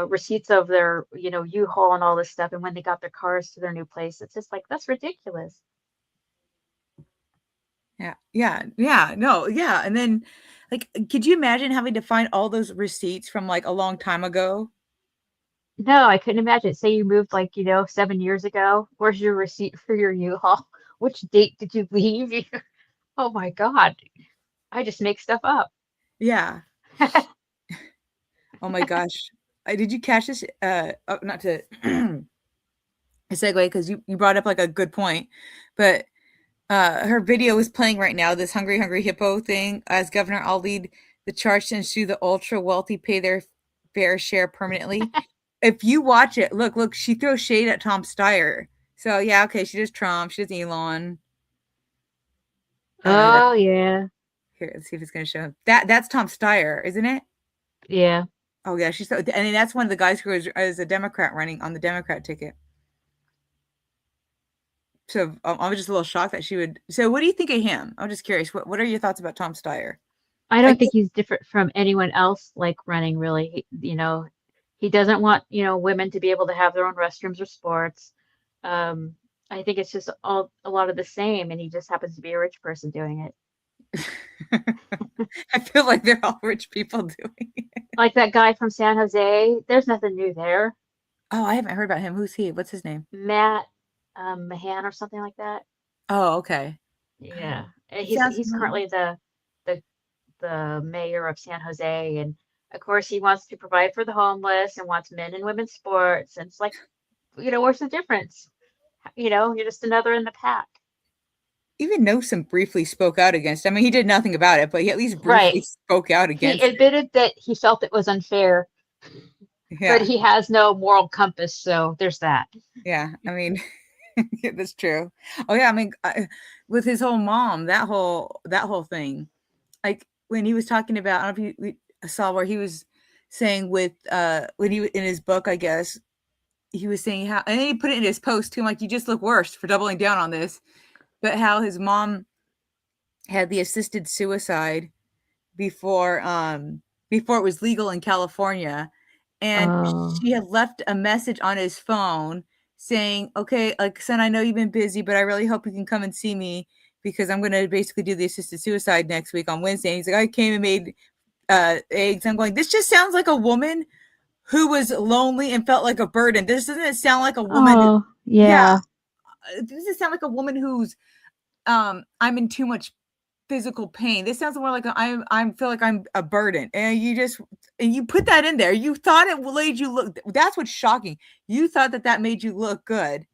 receipts of their, U-Haul and all this stuff and when they got their cars to their new place. It's just like that's ridiculous. Yeah, yeah, yeah, no, yeah, and then, like, could you imagine having to find all those receipts from, like, a long time ago? No, I couldn't imagine. Say you moved like, 7 years ago. Where's your receipt for your U-Haul? Which date did you leave? Oh my God. I just make stuff up. Yeah. Oh my gosh. Did you catch this? Not to segue, because you brought up, like, a good point, but, her video is playing right now, this Hungry Hungry Hippo thing. As governor, I'll lead the charge to ensure the ultra wealthy pay their fair share permanently. if you watch it, look, she throws shade at Tom Steyer. So yeah, okay, she does Trump, she does Elon. That Oh yeah, here, let's see if it's gonna show that's Tom Steyer, isn't it? yeah. Oh yeah, she's so, and then that's one of the guys who is a Democrat running on the Democrat ticket. So I was just a little shocked that she would. So what do you think of him? I'm just curious. What are your thoughts about Tom Steyer? I I don't guess think he's different from anyone else like running really. He doesn't want, women to be able to have their own restrooms or sports. Um, I think it's just all a lot of the same, and he just happens to be a rich person doing it. I feel like they're all rich people doing it. Like that guy from San Jose, there's nothing new there. Oh, I haven't heard about him. Who's he? What's his name? Matt Mahan or something like that. Oh, okay. Yeah, and he's Sounds he's familiar. currently the the mayor of San Jose, and of course he wants to provide for the homeless and wants men and women's sports. And it's like, where's the difference? You're just another in the pack. Even Newsom briefly spoke out against. I mean, he did nothing about it, but he at least briefly Right. spoke out He against it. admitted that he felt it was unfair, but Yeah, he has no moral compass, so there's that. yeah. I mean, yeah, that's true. Oh yeah, I mean, with his whole mom, that whole thing. Like when he was talking about, I don't know if you saw where he was saying with when he in his book, I guess he was saying how, and then he put it in his post too. I'm like, you just look worse for doubling down on this. But how his mom had the assisted suicide before before it was legal in California, and Oh, she had left a message on his phone saying, "Okay, like son, I know you've been busy, but I really hope you can come and see me because I'm going to basically do the assisted suicide next week on Wednesday." And he's like, "I came and made eggs." I'm going, "This just sounds like a woman who was lonely and felt like a burden. This doesn't sound like a woman." oh, Yeah, yeah, this doesn't sound like a woman who's I'm in too much physical pain. This sounds more like I feel like I'm a burden. And you put that in there. You thought it made you look. That's what's shocking. You thought that made you look good,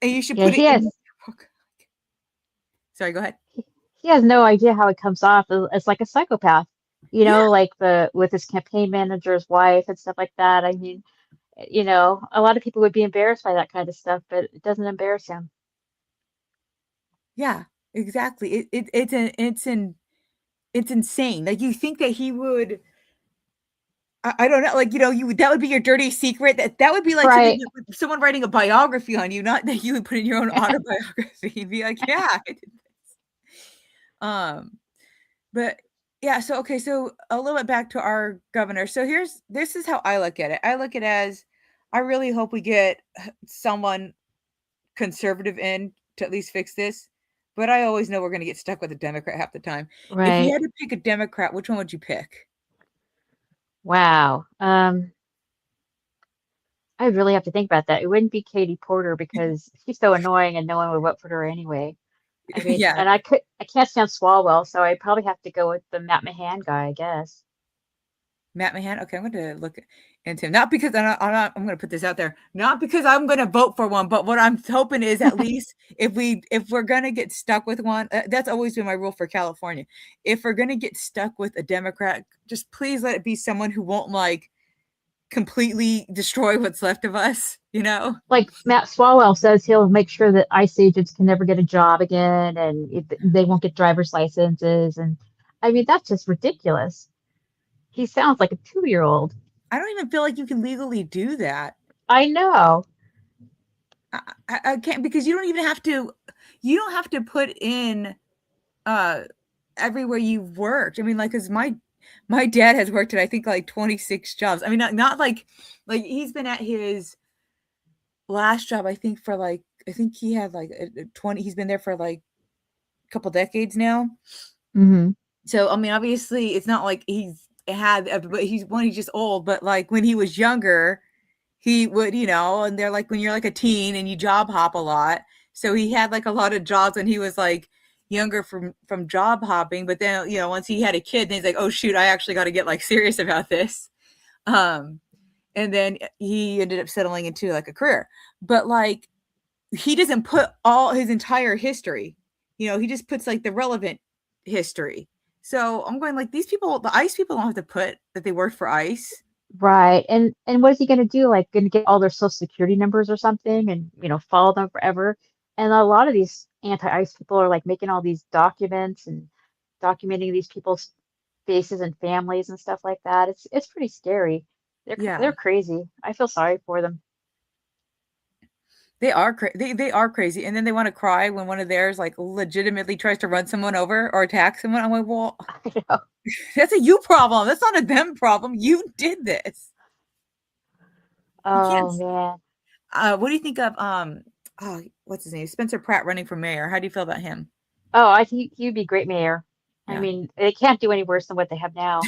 and you should yeah. put it He in has your book. Sorry, go ahead. he has no idea how it comes off as like a psychopath. Yeah, Like the with his campaign manager's wife and stuff like that. I mean, a lot of people would be embarrassed by that kind of stuff, but it doesn't embarrass him. yeah, exactly. It's insane. Like you think that he would. I don't know, like you that would be your dirty secret. That would be like something Right. that someone writing a biography on you, not that you would put in your own autobiography. You'd be like, yeah, I did this. Um, But yeah, so okay, so a little bit back to our governor. So this is how I look at it. I look at it as I really hope we get someone conservative in to at least fix this. But I always know we're going to get stuck with a Democrat half the time. If you Right. had to pick a Democrat, which one would you pick? Wow. I really have to think about that. It wouldn't be Katie Porter because she's so annoying and no one would vote for her anyway. I mean, Yeah, and I can't stand Swalwell, so I probably have to go with the Matt Mahan guy, I guess. Matt Mahan. Okay, I'm going to look into him. Not because I'm going to put this out there. Not because I'm going to vote for one, but what I'm hoping is at least if we're going to get stuck with one, that's always been my rule for California. If we're going to get stuck with a Democrat, just please let it be someone who won't like completely destroy what's left of us, you know? Like Matt Swalwell says, he'll make sure that ICE agents can never get a job again, and they won't get driver's licenses. And I mean, that's just ridiculous. He sounds like a 2-year-old. I don't even feel like you can legally do that. I know. I can't because you don't have to put in uh everywhere you've worked. I mean, like, cause my dad has worked at I think like 26 jobs. I mean, not like he's been at his last job. I think for like I think he had like 20. He's been there for like a couple decades now. Hmm. So I mean, obviously, it's not like but he's just old. But like when he was younger, he would, and they're like when you're like a teen and you job hop a lot. So he had like a lot of jobs when he was like younger from job hopping. But then, once he had a kid, then he's like, oh shoot, I actually got to get like serious about this. Um, and then he ended up settling into like a career. But like he doesn't put all his entire history. He just puts like the relevant history. So I'm going like these people, the ICE people don't have to put that they worked for ICE. Right. And what is he going to do? Like, going to get all their social security numbers or something and, follow them forever? And a lot of these anti-ICE people are like making all these documents and documenting these people's faces and families and stuff like that. It's pretty scary. They're Yeah, crazy. I feel sorry for them. they are crazy, and then they want to cry when one of theirs like legitimately tries to run someone over or attack someone. I'm like, well, I know. that's a you problem. That's not a them problem. You did this. You can't. Oh man. What do you think of oh, what's his name? Spencer Pratt running for mayor. How do you feel about him? Oh, I think he'd be great mayor. I Yeah. mean, they can't do any worse than what they have now.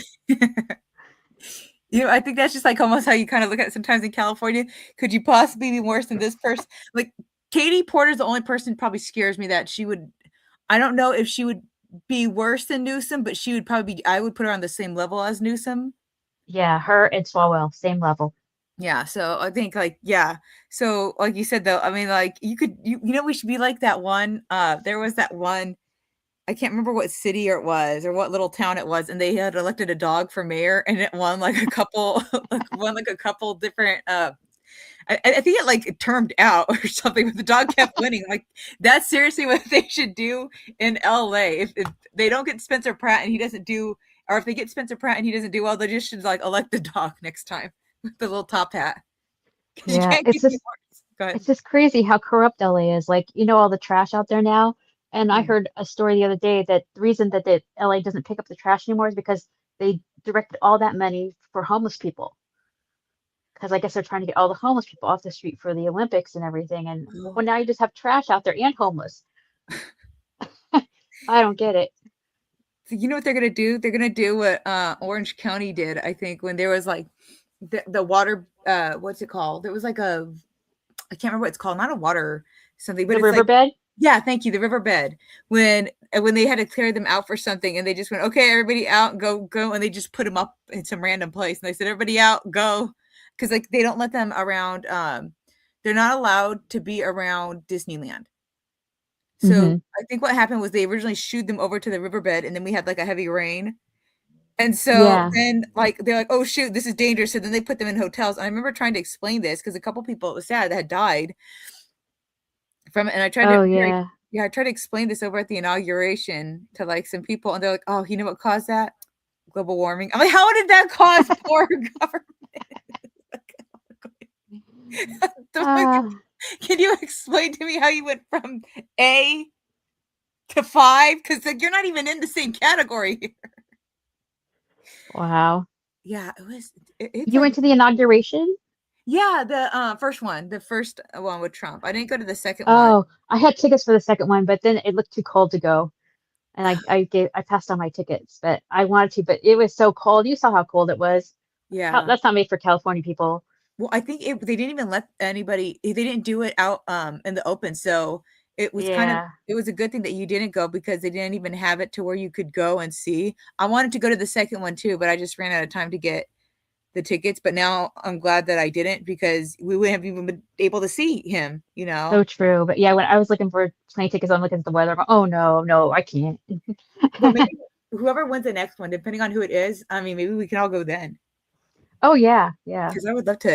I think that's just like almost how you kind of look at it sometimes in California. Could you possibly be worse than this person? Like Katie Porter's the only person probably scares me that she would. I don't know if she would be worse than Newsom, but she would probably be. I would put her on the same level as Newsom. Yeah, her and Swalwell, same level. Yeah, so I think like yeah. So like you said though, I mean like we should be like that one. There was that one. I can't remember what city it was or what little town it was, and they had elected a dog for mayor, and it won like a couple, like a couple different. I think it like termed out or something, but the dog kept winning. Like that's seriously what they should do in LA. If they don't get Spencer Pratt and he doesn't do, or if they get Spencer Pratt and he doesn't do well, they just should like elect the dog next time with the little top hat because you Yeah, can't it's keep it just worse. Go it's ahead. just crazy how corrupt LA is. Like, all the trash out there now. And I Mm. heard a story the other day that the reason that LA doesn't pick up the trash anymore is because they directed all that money for homeless people. Because I guess they're trying to get all the homeless people off the street for the Olympics and everything. And Oh. well, now you just have trash out there and homeless. I don't get it. So you know what they're gonna do? They're gonna do what Orange County did, I think, when there was like the water what's it called? It was like a I can't remember what it's called, not a water something, but The it's like riverbed? yeah, thank you, the riverbed. When they had to clear them out for something and they just went, okay, everybody out, go, and they just put them up in some random place and they said, everybody out, go. Because like they don't let them around they're not allowed to be around Disneyland. So Hmm. I think what happened was they originally shooed them over to the riverbed and then we had like a heavy rain. And so Yeah. then, like, they're like, "Oh shoot, this is dangerous." So then they put them in hotels. And I remember trying to explain this because a couple people it was sad that had died from it. And I tried to, Oh, yeah. yeah, I tried to explain this over at the inauguration to like some people, and they're like, "Oh, you know what caused that? Global warming." I'm like, "How did that cause poor government?" So I'm like, Uh, can you explain to me how you went from A to 5? Because like you're not even in the same category here. wow. Yeah, it's You like went to the inauguration? yeah, the first one, the first one with Trump. I didn't go to the second one. Oh, I had tickets for the second one, but then it looked too cold to go. And I passed on my tickets, but I wanted to, but it was so cold. You saw how cold it was. Yeah. That's not made for California people. Well, I think they didn't even let anybody they didn't do it out, in the open, so Yeah. it was a good thing that you didn't go because they didn't even have it to where you could go and see. I wanted to go to the second one too, but I just ran out of time to get the tickets, but now I'm glad that I didn't because we wouldn't have even been able to see him, you know? So true. But yeah, when I was looking for plane tickets, I'm looking at the weather. I'm like, oh no, no, I can't. Well, maybe whoever wins the next one, depending on who it is, I mean, maybe we can all go then Oh yeah, yeah. because I would love to,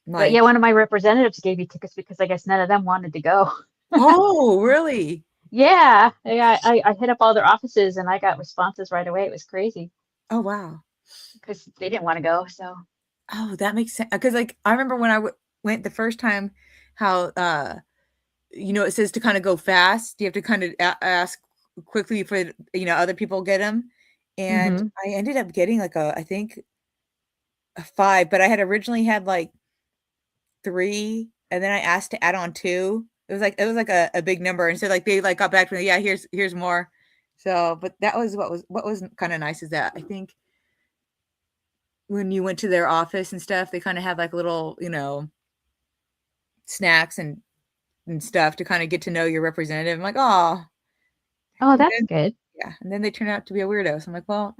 But yeah, like one of my representatives gave me tickets because I guess none of them wanted to go. oh, really? Yeah, yeah. I hit up all their offices and I got responses right away. It was crazy Oh, wow. because they didn't want to go. So Oh, that makes sense. Because like, I remember when I went the first time how, it says to kinda go fast. You have to kind of a ask quickly for, other people get them, and hmm. I ended up getting, like, I think a 5, but I had originally had, like, 3, and then I asked to add on 2. It was like a big number, and so, like, they, like, got back to me, "Yeah, here's more." So, but that was what was kinda nice is that I think when you went to their office and stuff, they kinda had, like, little, snacks and stuff to kinda get to know your representative. I'm like, "Aw." Oh, And that's then good. yeah, and then they turn out to be a weirdo, so I'm like, "Well,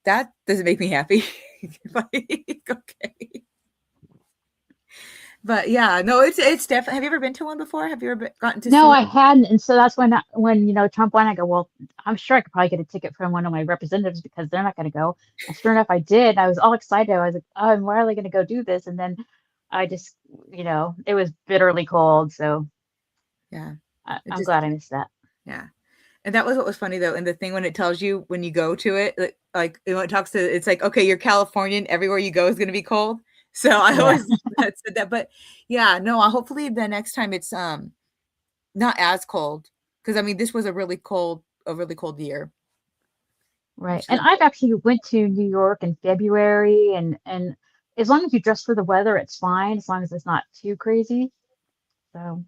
that doesn't make me happy." Like, okay. But yeah, no, it's definitely. Have you ever been to one before? Have you ever gotten to see No, one? I hadn't, and so that's when Trump won. I go, well, I'm sure I could probably get a ticket from one of my representatives because they're not going to go. And sure enough, I did. I was all excited. I was like, oh, I'm really going to go do this. And then I just, it was bitterly cold, so Yeah, it I'm just glad I missed that. yeah. And that was what was funny though. And the thing when it tells you when you go to it, like when it talks to, it's like, okay, you're Californian. Everywhere you go is going to be cold. So I Yeah, always said that. But yeah, no. Hopefully the next time it's not as cold because I mean this was a really cold year. right. Which And is I've actually went to New York in February, and as long as you dress for the weather, it's fine. As long as it's not too crazy. So.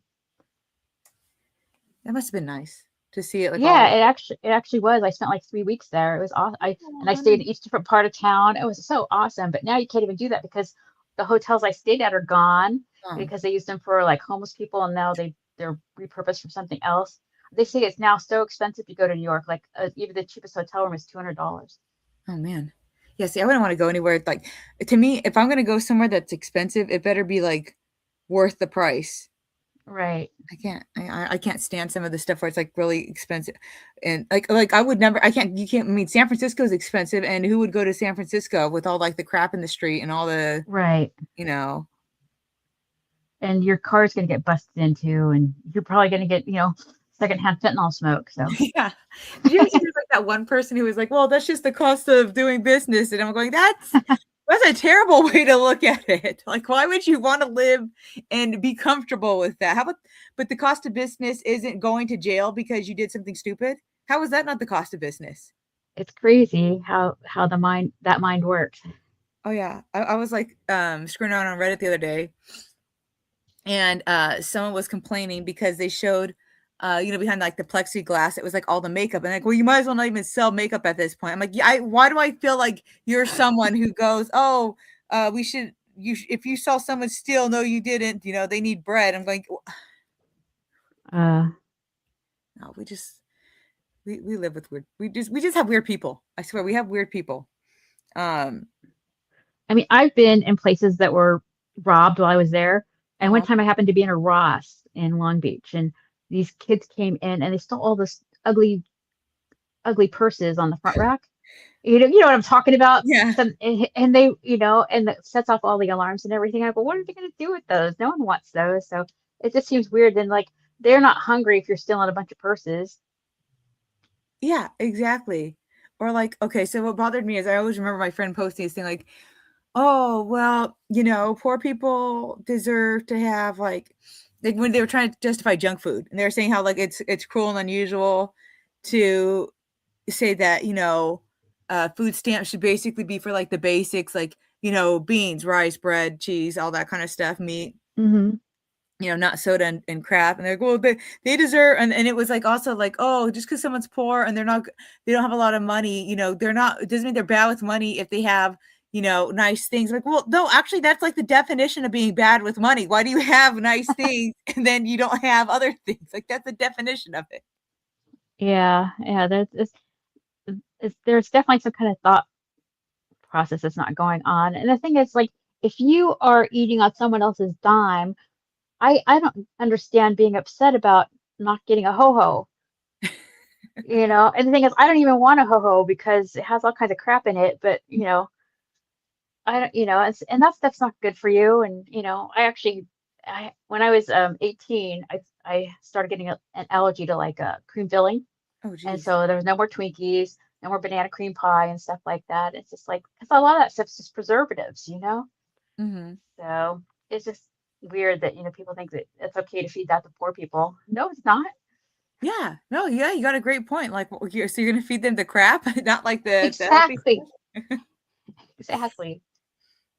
that must have been nice to see it like all. Yeah, it actually was. I spent like 3 weeks there. It was awesome. I stayed in each different part of town. It was so awesome. But now you can't even do that because the hotels I stayed at are gone Oh, because they used them for like homeless people and now they're repurposed for something else. They say it's now so expensive to go to New York. Like even the cheapest hotel room is $200. oh man. Yeah, see, I wouldn't want to go anywhere like to me, if I'm gonna go somewhere that's expensive, it better be like worth the price. Right. I can't stand some of the stuff where it's like really expensive, and like I would never I can't you can't I mean San Francisco is expensive, and who would go to San Francisco with all like the crap in the street and all the Right. you know And your car's gonna get busted into and you're probably gonna get, secondhand fentanyl smoke. So yeah. Did you ever see there's like that one person who was like, well, that's just the cost of doing business, and I'm going that's a terrible way to look at it. Like, why would you want to live and be comfortable with that? How about, but the cost of business isn't going to jail because you did something stupid? How is that not the cost of business? it's crazy how that mind works. Oh yeah. I was like screwing around on Reddit the other day and someone was complaining because they showed behind like the plexiglass it was like all the makeup and like well you might as well not even sell makeup at this point. I'm like yeah why do I feel like you're someone who goes oh we should if you saw someone steal no you didn't they need bread. I'm going Uh, no we live with weird we just have weird people. I swear we have weird people. um I mean, I've been in places that were robbed while I was there. And one uh-huh. time I happened to be in a Ross in Long Beach, and these kids came in and they stole all this ugly, ugly purses on the front rack. You know what I'm talking about? Yeah, And they, and it sets off all the alarms and everything. I go, what are they going to do with those? No one wants those. So it just seems weird. Then, like, they're not hungry if you're stealing a bunch of purses. yeah, exactly. Or like okay so what bothered me is I always remember my friend posting this thing like oh, well, poor people deserve to have like when they were trying to justify junk food and they were saying how like it's cruel and unusual to say that, food stamps should basically be for like the basics, like, beans, rice, bread, cheese, all that kind of stuff, meat, Hmm. not soda and crap. And they're like, well, they deserve, and it was like also like, oh, just because someone's poor and they don't have a lot of money, they're not, it doesn't mean they're bad with money if they have, nice things. Like, well, no, actually, that's like the definition of being bad with money. Why do you have nice things and then you don't have other things? Like, that's the definition of it. Yeah, yeah. There's definitely some kind of thought process that's not going on. And the thing is, like, if you are eating on someone else's dime, I don't understand being upset about not getting a ho-ho, And the thing is, I don't even want a ho-ho because it has all kinds of crap in it, but I don't, and that stuff's not good for you. And when I was 18, I started getting an allergy to like cream filling, Oh, and geez. so there was no more Twinkies, no more banana cream pie and stuff like that. It's just like because a lot of that stuff's just preservatives. Hmm. So it's just weird that people think that it's okay to feed that to poor people. No, it's not. Yeah. No, yeah, you got a great point. Like, so you're gonna feed them the crap, not like the healthy Exactly. stuff. Exactly.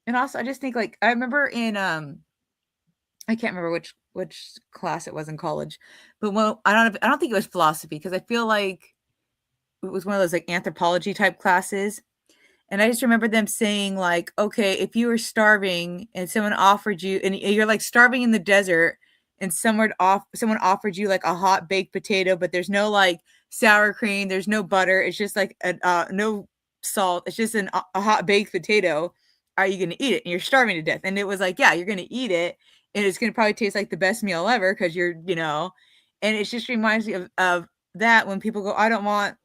And also, I just think like I remember in I can't remember which class it was in college, but well, I don't think it was philosophy because I feel like it was one of those like anthropology type classes. And I just remember them saying like, okay, if you were starving and someone offered you, and you're like starving in the desert, and someone offered you like a hot baked potato, but there's no like sour cream, there's no butter, it's just like no salt, it's just a hot baked potato. Are you gonna eat it? And you're starving to death. And it was like, yeah, you're gonna eat it. and it's gonna probably taste like the best meal ever because you're, and it just reminds me of that when people go, I don't want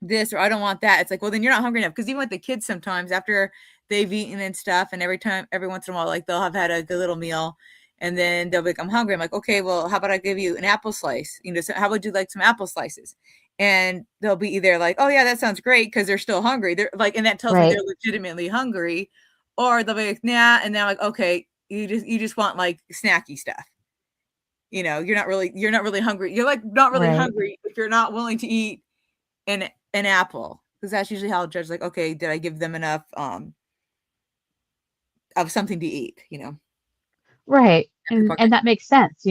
this or I don't want that. It's like, well, then you're not hungry enough. Because even with the kids, sometimes after they've eaten and stuff, and every once in a while, like they'll have had a good little meal, and then they'll be like, I'm hungry. I'm like, okay, well, how about I give you an apple slice? So how would you like some apple slices? And they'll be either like, oh yeah, that sounds great because they're still hungry. They're like, and that tells me Right. they're legitimately hungry, or they'll be like, nah, and they're like, okay, you just want like snacky stuff. You're not really hungry. You're like not really Right. hungry if you're not willing to eat an apple, because that's usually how a judge like, okay, did I give them enough of something to eat. Right. People And that makes sense,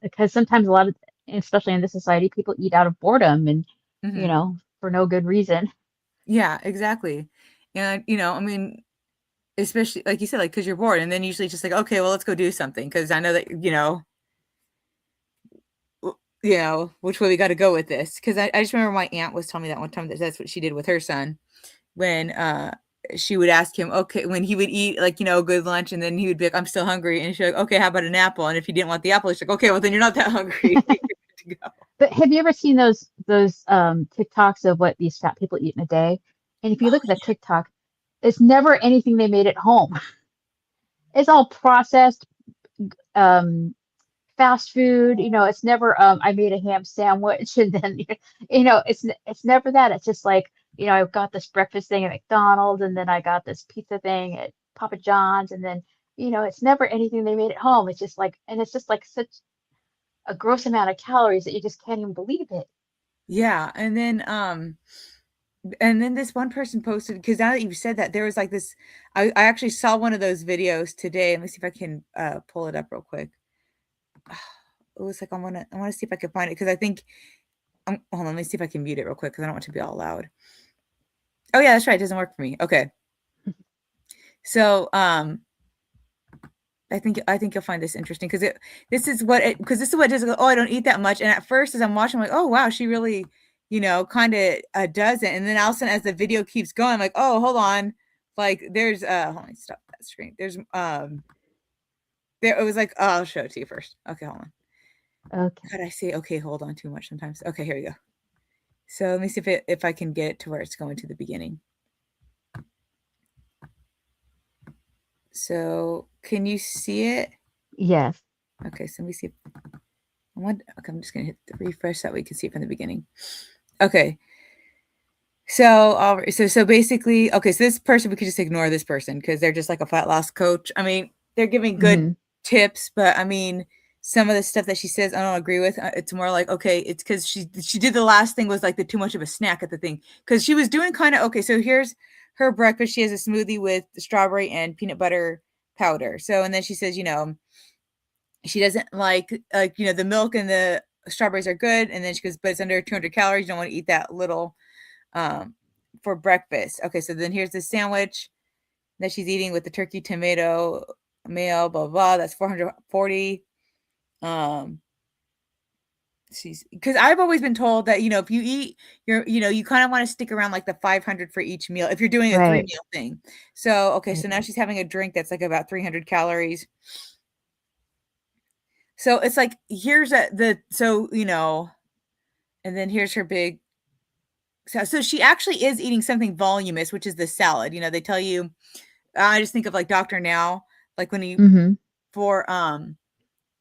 because sometimes a lot of, especially in this society, people eat out of boredom and, Mhm. for no good reason. Yeah, exactly. And I mean, especially like you said, like because you're bored, and then usually just like, okay, well, let's go do something because I know that which way we got to go with this. Because I just remember my aunt was telling me that one time that that's what she did with her son when she would ask him, okay, when he would eat like, a good lunch, and then he would be like, I'm still hungry. And she's like, okay, how about an apple? And if he didn't want the apple, she's like, okay, well, then you're not that hungry. You're good to go. But have you ever seen those TikToks of what these fat people eat in a day? And if you look at the TikTok, it's never anything they made at home. It's all processed, um, fast food. It's never I made a ham sandwich and then it's never that. It's just like, I've got this breakfast thing at McDonald's and then I got this pizza thing at Papa John's and then it's never anything they made at home. It's just like, and it's just like such a gross amount of calories that you just can't even believe it. Yeah. And then this one person posted, because now that you said that, there was like this, I actually saw one of those videos today. Let me see if I can pull it up real quick. It was like, I want to see if I can find it because I think, hold on, let me see if I can mute it real quick because I don't want it to be all loud. Oh yeah, that's right. It doesn't work for me. Okay. So, I think you'll find this interesting because this is what it does. Oh, I don't eat that much. And at first, as I'm watching, I'm like, oh wow, she really, kind of does it. And then all of a sudden, as the video keeps going, I'm like, oh, hold on, like there's hold on, stop that screen. There's there it was like, oh, I'll show it to you first. Okay, hold on. Okay. God, I say okay, hold on too much sometimes. Okay, here we go. So let me see if I can get it to where it's going to the beginning. So can you see it? Yes. Okay, so let me see. Okay, I'm just gonna hit the refresh that way you can see it from the beginning. Okay. So basically, okay, so this person, we could just ignore this person because they're just like a fat loss coach. I mean, they're giving good Hmm. tips, but I mean, some of the stuff that she says, I don't agree with. It's more like, okay, it's because she did the last thing was like the too much of a snack at the thing because she was doing kind of okay. So here's her breakfast. She has a smoothie with strawberry and peanut butter powder. So and then she says, she doesn't like the milk and the strawberries are good, and then she goes, but it's under 200 calories. You don't want to eat that little um, for breakfast. Okay, so then here's the sandwich that she's eating with the turkey, tomato, mayo, blah, blah. That's 440. Um, she's because I've always been told that, if you eat you kind of want to stick around like the 500 for each meal if you're doing a three Right. meal thing. So, okay, so Right. now she's having a drink that's like about 300 calories. So it's like, here's and then here's her big. So she actually is eating something voluminous, which is the salad. They tell you, I just think of like Doctor Now, like when he Hmm. for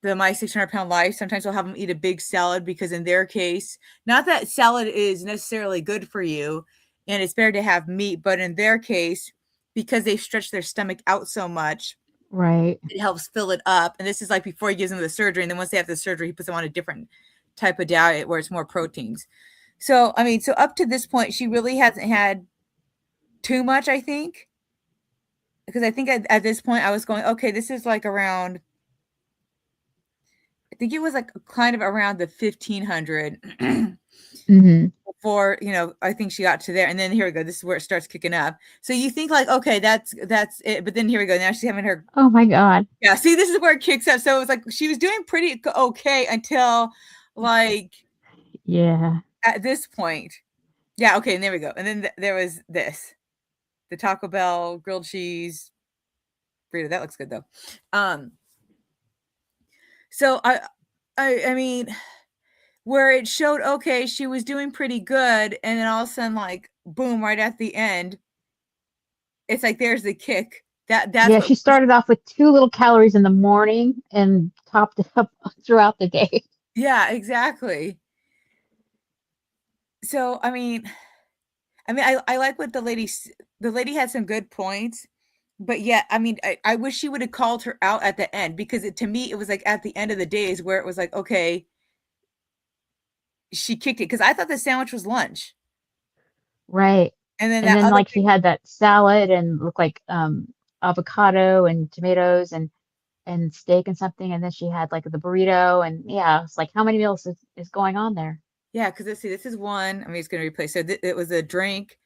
the My 600 Pound Life, sometimes they'll have them eat a big salad because in their case, not that salad is necessarily good for you, and it's better to have meat, but in their case, because they stretch their stomach out so much, Right. it helps fill it up. And this is like before he gives them the surgery, and then once they have the surgery, he puts them on a different type of diet where it's more proteins. So I mean, so up to this point, she really hasn't had too much, I think, because I think at this point I was going, okay, this is like around, I think it was like kind of around the 1500 Hmm. before, I think she got to there. And then here we go. This is where it starts kicking up. So you think like, okay, that's it. But then here we go. Now she's having her, Oh my God. yeah, see, this is where it kicks up. So it was like she was doing pretty okay until like Yeah. at this point. Yeah, okay, and there we go. And then there was this, the Taco Bell grilled cheese burrito. That looks good though. Um, So I mean, where it showed, okay, she was doing pretty good, and then all of a sudden, like, boom, right at the end, it's like there's the kick. That's Yeah, what she started off with too little calories in the morning and topped it up throughout the day. yeah, exactly. So, I mean, I like what the lady had some good points, but yeah, I mean, I wish she would have called her out at the end because to me, it was like at the end of the days where it was like, okay, she kicked it because I thought the sandwich was lunch, Right. and then And that then other like she thing, had that salad and looked like avocado and tomatoes and steak and something, and then she had like the burrito, and yeah, it's like how many meals is going on there? yeah, because let's see, this is one. I mean, it's gonna replace. So it was a drink,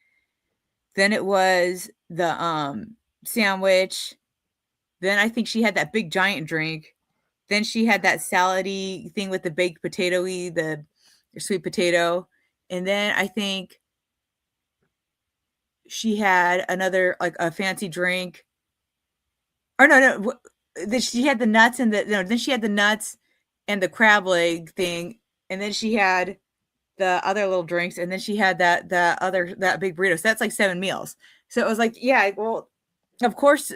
then it was the sandwich, then I think she had that big giant drink, then she had that salady thing with the baked potatoey, the sweet potato, and then I think she had another like a fancy drink. Or no, then she had the nuts and the no, then she had the nuts and the crab leg thing, and then she had the other little drinks, and then she had that big burrito. So that's like 7 meals. So it was like, yeah, well, of course,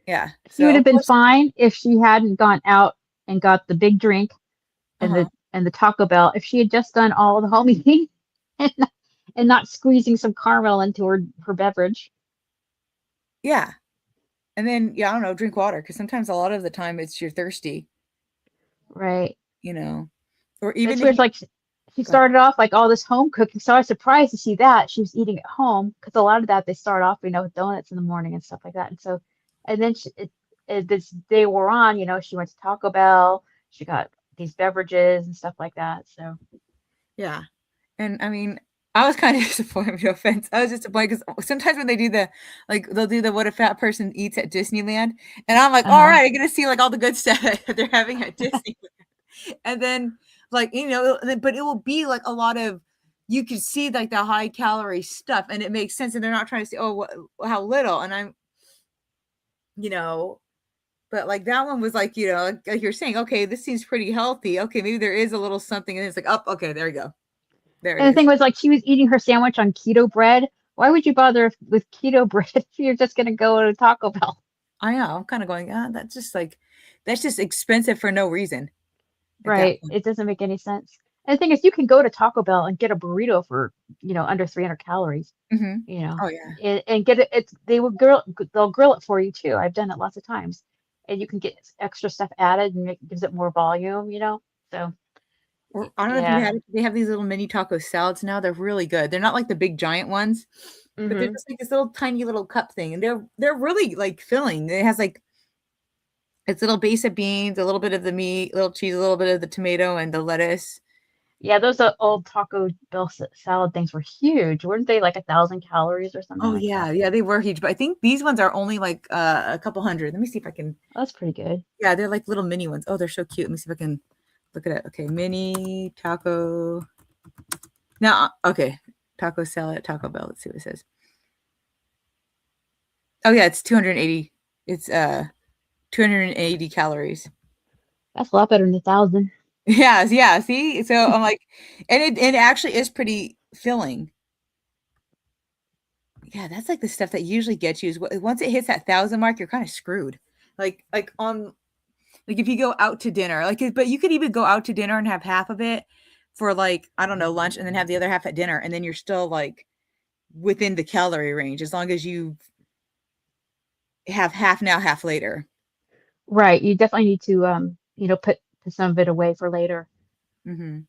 yeah. She So would of have been course, fine if she hadn't gone out and got the big drink uh-huh. and the Taco Bell. If she had just done all the home eating and and not squeezing some caramel into her beverage. Yeah. And then yeah, I don't know, drink water because sometimes a lot of the time it's you're thirsty, Right. you know. Or But even it's if weird, you like she go ahead. started off like all this home cooking, so I was surprised to see that she was eating at home because a lot of that they start off, with donuts in the morning and stuff like that. And so, and then this day wore on, she went to Taco Bell, she got these beverages and stuff like that. So, Yeah. And I mean, I was kind of disappointed, no offense. I was disappointed because sometimes when they do they'll do the what a fat person eats at Disneyland. And I'm like, all uh-huh. right, I'm going to see like all the good stuff that they're having at Disney. And then, like, but it will be like a lot of, you can see like the high calorie stuff and it makes sense. And they're not trying to say, oh, how little. And you know, but like that one was like, like you're saying, okay, this seems pretty healthy. Okay, maybe there is a little something. And it's like, oh, okay, there you go. There it And the is. thing was, like, she was eating her sandwich on keto bread. Why would you bother with keto bread if you're just gonna go to Taco Bell? I know. I'm kind of going, that's just expensive for no reason at that Right. point. It doesn't make any sense. And the thing is, you can go to Taco Bell and get a burrito for, under 300 calories, Hmm. you know, Oh yeah. and get it. They'll grill it for you too. I've done it lots of times, and you can get extra stuff added, and it gives it more volume. So Or I don't know if you yeah. had it. They have these little mini taco salads now. They're really good. They're not like the big giant ones, but they're Hmm. just like this little tiny little cup thing, and they're really like filling. It has like it's little base of beans, a little bit of the meat, little cheese, a little bit of the tomato, and the lettuce. Yeah, those old Taco Bell salad things were huge. Weren't they like 1,000 calories or something Oh like yeah, that? yeah, they were huge, but I think these ones are only like a couple hundred. Let me see if I can. That's pretty good. Yeah, they're like little mini ones. Oh, they're so cute. Let me see if I can look at it. Okay, mini taco. No, okay, taco salad at Taco Bell. Let's see what it says. Oh yeah, it's 280. It's 280 calories. That's a lot better than 1,000. Yeah, yeah. See, so I'm like, and it actually is pretty filling. Yeah, that's like the stuff that usually gets you. Is once it hits that 1,000 mark, you're kind of screwed. Like on like if you go out to dinner, but you could even go out to dinner and have half of it for like I don't know lunch, and then have the other half at dinner, and then you're still like within the calorie range as long as you have half now, half later. Right. You definitely need to put some of it away for later. Hmm.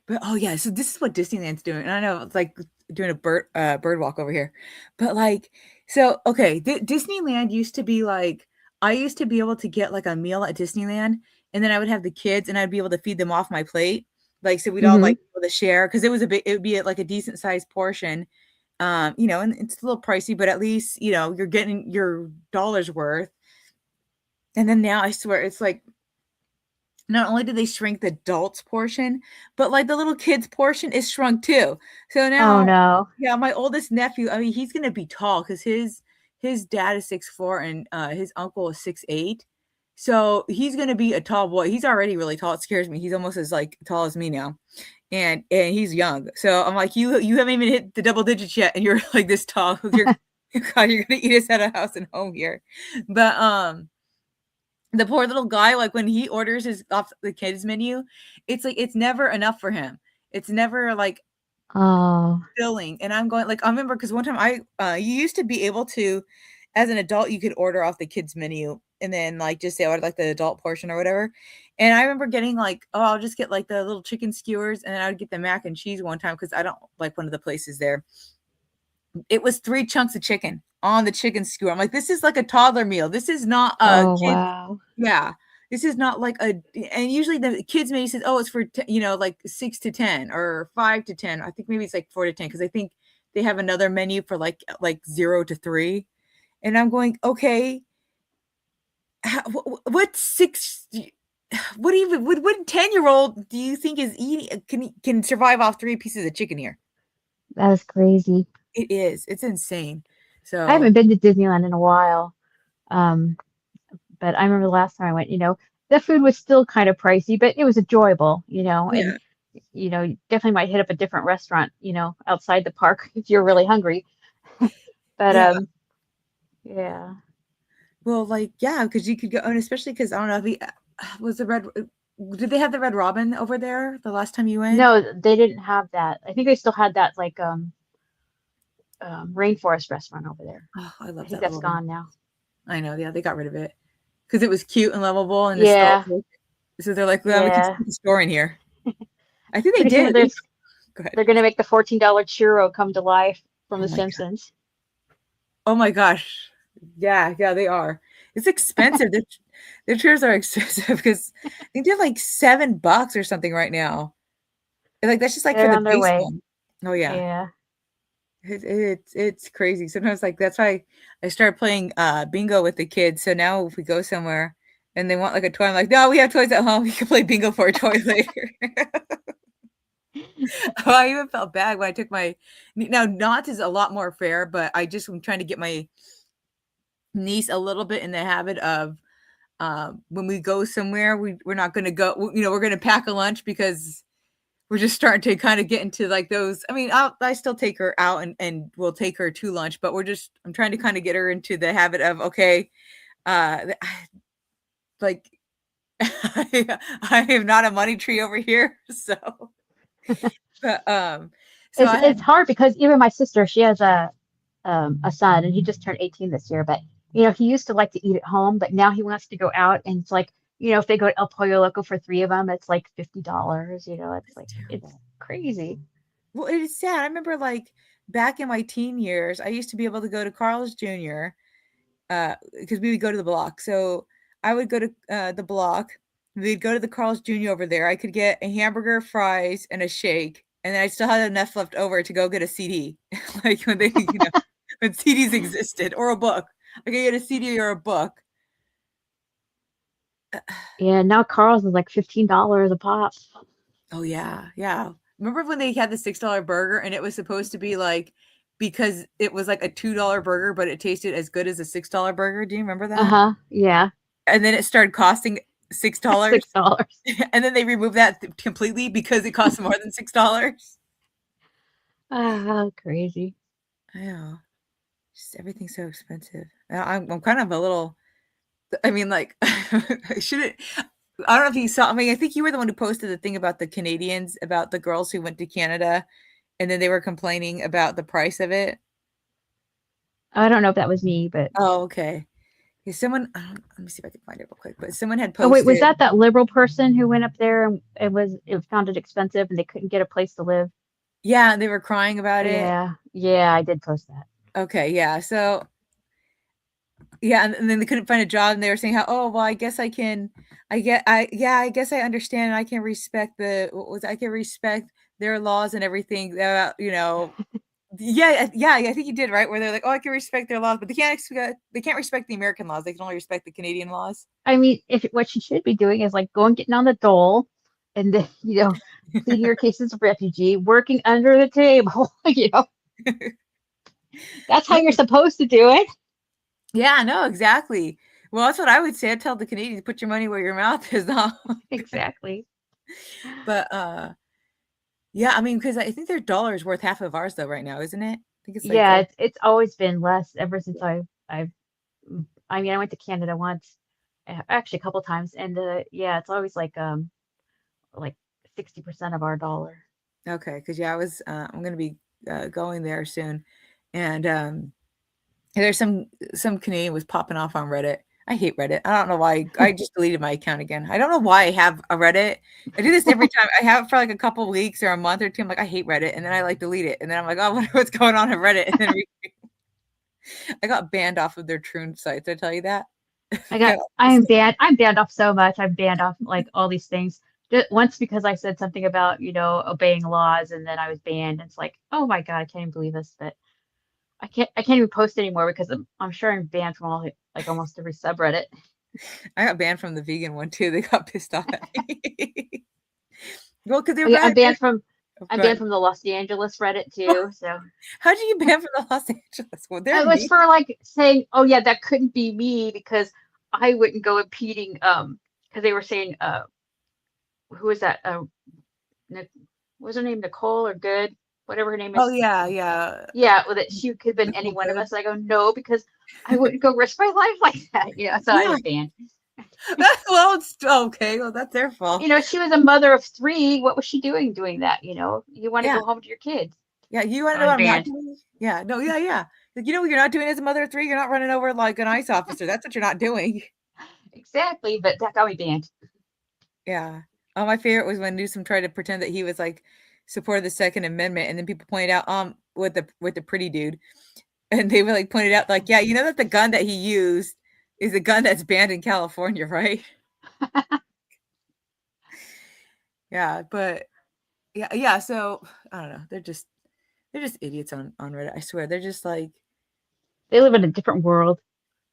But oh yeah, so this is what Disneyland's doing, and I know it's like doing a bird walk over here, but like so okay, Disneyland used to be like I used to be able to get like a meal at Disneyland, and then I would have the kids, and I'd be able to feed them off my plate, like so we'd all Hmm. like be able to share because it would be at like a decent sized portion, and it's a little pricey, but at least you're getting your dollar's worth, and then now I swear it's like not only did they shrink the adults portion, but like the little kids portion is shrunk too. So Oh now, no. yeah, my oldest nephew, I mean, he's gonna be tall because his dad is 6'4" and his uncle is 6'8". So he's gonna be a tall boy. He's already really tall. It scares me. He's almost as like tall as me now, and he's young. So I'm like, you haven't even hit the double digits yet, and you're like this tall. God, you're gonna eat us out of house and home here. But the poor little guy, like when he orders his off the kids menu, it's like it's never enough for him. It's never like Oh, filling. And I'm going like I remember because one time you used to be able to, as an adult, you could order off the kids menu and then like just say I would like the adult portion or whatever. And I remember getting like, oh, I'll just get like the little chicken skewers and then I would get the mac and cheese one time because I don't like one of the places there. It was 3 chunks of chicken on the chicken skewer. I'm like, this is like a toddler meal. This is not a oh kid. wow. Yeah. This is not like a, and usually the kids maybe says, oh, it's for, like 6 to 10 or 5 to 10. I think maybe it's like 4 to 10 because I think they have another menu for like 0 to 3. And I'm going, okay, what six, what even, what 10-year-old do you think is eating, can survive off 3 pieces of chicken here? That is crazy. It is. It's insane. I So haven't been to Disneyland in a while. Um, but I remember the last time I went, the food was still kind of pricey, but it was enjoyable, and yeah, you definitely might hit up a different restaurant, outside the park if you're really hungry. But yeah. yeah. Well, like, yeah, because you could go, and especially because I don't know if he was the red. Did they have the Red Robin over there the last time you went? No, they didn't have that. I think they still had that like rainforest restaurant over there. Oh, I I love think that that's little one. gone now. I know. Yeah, they got rid of it because it was cute and lovable and Yeah, nostalgic. So they're like, well, we can yeah. keep the store in here. I think they Pretty soon did. Go ahead. they're gonna make the $14 churro come to life from Oh The my god. Simpsons. Oh my gosh. Yeah, yeah, they are. It's expensive. Their chairs are expensive because I think they're like $7 or something right now. And like that's just like for They're the on their base way. one. Oh yeah. Yeah. It's crazy. Sometimes like that's why I started playing bingo with the kids. So now if we go somewhere and they want like a toy, I'm like, no, we have toys at home. You can play bingo for a toy later. Oh, I even felt bad when I took my now knots is a lot more fair, but I'm trying to get my niece a little bit in the habit of when we go somewhere, we're not going to go, we're going to pack a lunch because we're just starting to kind of get into like those. I mean, I still take her out and we'll take her to lunch, but I'm trying to kind of get her into the habit of, okay, like I am not a money tree over here. So, but, so I It's had, hard because even my sister, she has a son and he just turned 18 this year, but he used to like to eat at home, but now he wants to go out and it's like, if they go to El Pollo Loco for 3 of them, it's like $50, it's like it's terrible. crazy. Well, it is sad. I remember like back in my teen years, I used to be able to go to Carl's Jr. Because we would go to the block. So I would go to the block. We'd go to the Carl's Jr. over there. I could get a hamburger, fries, and a shake, and then I still had enough left over to go get a CD, like when when CDs existed, or a book. I could get a CD or a book. Yeah, now Carl's is like $15 a pop. Oh yeah, yeah. Remember when they had the $6 burger and it was supposed to be like because it was like a $2 burger, but it tasted as good as a $6 burger. Do you remember that? Uh-huh. Yeah. And then it started costing $6. $6. And then they removed that completely because it costs more than $6. Ah, crazy. I know. Just everything's so expensive. I'm kind of a little. I mean, like, I shouldn't. I don't know if you saw. I mean, I think you were the one who posted the thing about the Canadians, about the girls who went to Canada, and then they were complaining about the price of it. I don't know if that was me, but Oh, okay. Yeah, someone. Let me see if I can find it real quick. But someone had oh wait, was posted. that liberal person who went up there and it found it expensive and they couldn't get a place to live? Yeah, they were crying about it. Yeah. Yeah, I did post that. Okay, yeah. So yeah, and then they couldn't find a job, and they were saying how, oh well, I guess I can, I guess I understand. I can respect I can respect their laws and everything. Yeah, I think you did right. Where they're like, oh, I can respect their laws, but they can't respect the American laws. They can only respect the Canadian laws. I mean, if what she should be doing is like going getting on the dole and then, pleading your case as a refugee, working under the table, That's how you're supposed to do it. Yeah, no, exactly. Well, that's what I would say. I tell the Canadians, put your money where your mouth is on. Exactly. But yeah, I mean, because I think their dollar is worth half of ours though right now, isn't it? I think it's like Yeah, it's always been less ever since I've I mean I went to Canada once, actually a couple times, and yeah, it's always like 60% of our dollar. okay, because yeah, I'm gonna be going there soon, and there's some Canadian was popping off on Reddit. I hate Reddit. I don't know why. I just deleted my account again. I don't know why I have a Reddit. I do this every time. I have it for like a couple weeks or a month or two. I'm like, I hate Reddit, and then I like delete it, and then I'm like, oh, I wonder what's going on Reddit, and then I got banned off of their Troon sites. Did I tell you that? Got off the site. I'm banned off so much. I'm banned off like all these things. Just once because I said something about, obeying laws and then I was banned. It's like, oh my God, I can't even believe this. But I can't even post anymore because I'm sure I'm banned from like almost every subreddit. I got banned from the vegan one too. They got pissed off at me. Well, because they Oh, were yeah, bad. Oh, I'm go banned ahead. from the Los Angeles Reddit too. So How did you ban from the Los Angeles? Well, they're it was mean. for like saying, oh yeah, that couldn't be me because I wouldn't go impeding because they were saying who was that Nic- what was her name, Nicole or Good, whatever her name Oh is. yeah, yeah. Yeah, well, that she could have been any Nicole one of Good. us. I go, no, because I wouldn't go risk my life like that. So I Yeah. was banned. Well, it's okay. Well, that's their fault. She was a mother of three. What was she doing that? You want to Yeah. go home to your kids. Yeah. You want to So know what I'm I'm not banned. doing? Yeah. No. Yeah. Yeah. Like, you know what you're not doing as a mother of three? You're not running over like an ICE officer. That's what you're not doing. Exactly, but that got me banned. Yeah. Oh, my favorite was when Newsom tried to pretend that he was like supported the Second Amendment, and then people pointed out, with the pretty dude, and they were like pointed out, like, yeah, you know that the gun that he used is a gun that's banned in California, right? Yeah, but yeah, yeah. So I don't know. They're just idiots on Reddit. I swear, they're just like They live in a different world.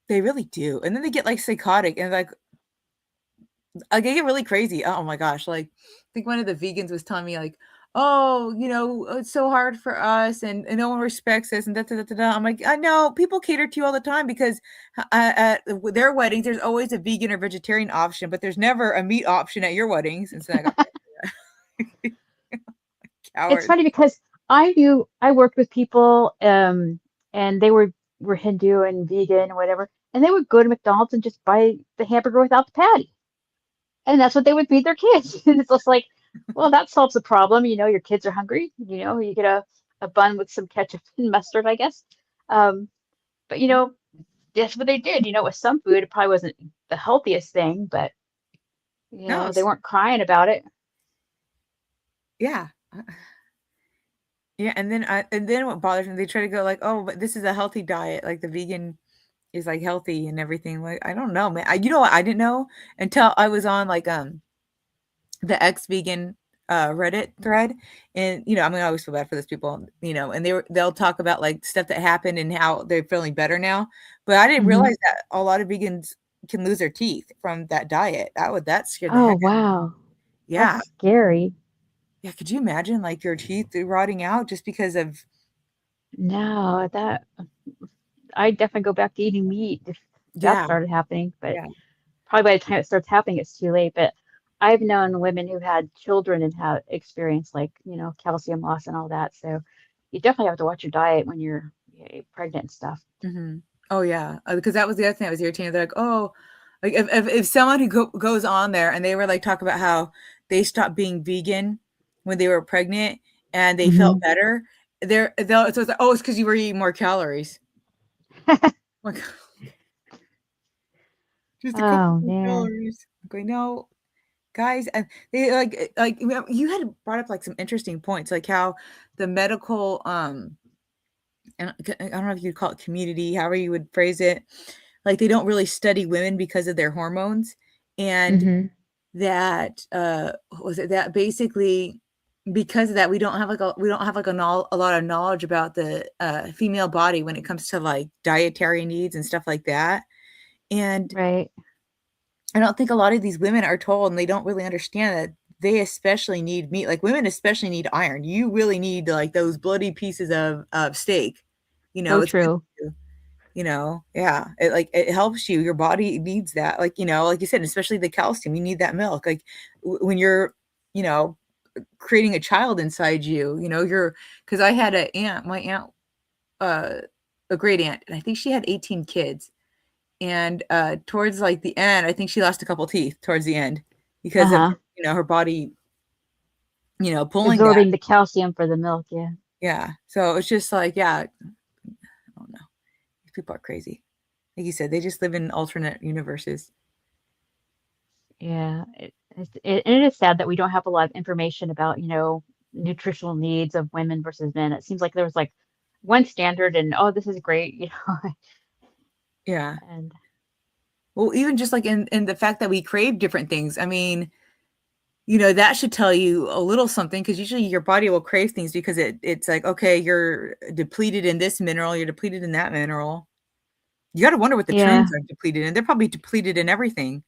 they really do. And then they get like psychotic and like they get really crazy. Oh my gosh! Like I think one of the vegans was telling me like, oh, it's so hard for us, and no one respects us, and da da da da. Da. I'm like, I know people cater to you all the time because at their weddings there's always a vegan or vegetarian option, but there's never a meat option at your weddings. And so I got It's cowards. funny because I worked with people, and they were Hindu and vegan or whatever, and they would go to McDonald's and just buy the hamburger without the patty, and that's what they would feed their kids. And it's just like, well, that solves the problem. Your kids are hungry. You get a bun with some ketchup and mustard, I guess. Um, but that's what they did. With some food, it probably wasn't the healthiest thing, but No, they weren't crying about it. yeah. Yeah, and then what bothers me, they try to go like, "Oh, but this is a healthy diet, like the vegan is like healthy and everything." Like, I don't know, man. You know what? I didn't know until I was on like the ex-vegan Reddit thread, and I mean, I always feel bad for those people, and they'll talk about like stuff that happened and how they're feeling better now. But I didn't Hmm. realize that a lot of vegans can lose their teeth from that diet. That scared the Oh, heck out of me. wow. That's Yeah. scary. Yeah, could you imagine like your teeth rotting out just because of No, I'd definitely go back to eating meat if that yeah, started happening. But yeah. probably by the time it starts happening, it's too late. But I've known women who had children and have experienced like, calcium loss and all that. So you definitely have to watch your diet when you're pregnant and stuff. Mhm. Oh, yeah, because that was the other thing that was irritating. They're like, "Oh," like, if someone who goes on there and they were, like, talk about how they stopped being vegan when they were pregnant and they felt Hmm. better, so it's like, "Oh, it's because you were eating more calories." Like, "Just a couple Oh more man. calories." I'm going, "No, guys," and they, you had brought up, like, some interesting points, like how the medical, and I don't know if you'd call it community, however you would phrase it, like they don't really study women because of their hormones, and Hmm. that what was it that basically because of that we don't have like a lot of knowledge about the female body when it comes to like dietary needs and stuff like that. And Right. I don't think a lot of these women are told, and they don't really understand that they especially need meat. Like women especially need iron. You really need like those bloody pieces of steak. So It's good true. for you. Yeah, it helps you. Your body needs that. Like you said, especially the calcium, you need that milk. Like when you're, you know, creating a child inside you, because I had my aunt, uh, a great aunt, and I think she had 18 kids. And towards like the end, I think she lost a couple teeth towards the end because of Uh-huh. her body, pulling that. Absorbing the calcium for the milk, yeah. Yeah. So it's just like, yeah, I don't know. These people are crazy. Like you said, they just live in alternate universes. Yeah. And it is sad that we don't have a lot of information about, nutritional needs of women versus men. It seems like there was like one standard and oh, this is great, Yeah. and Well, even just like in the fact that we crave different things. I mean, that should tell you a little something, because usually your body will crave things because it's like, okay, you're depleted in this mineral, you're depleted in that mineral. You got to wonder what the yeah. trims are depleted in. They're probably depleted in everything.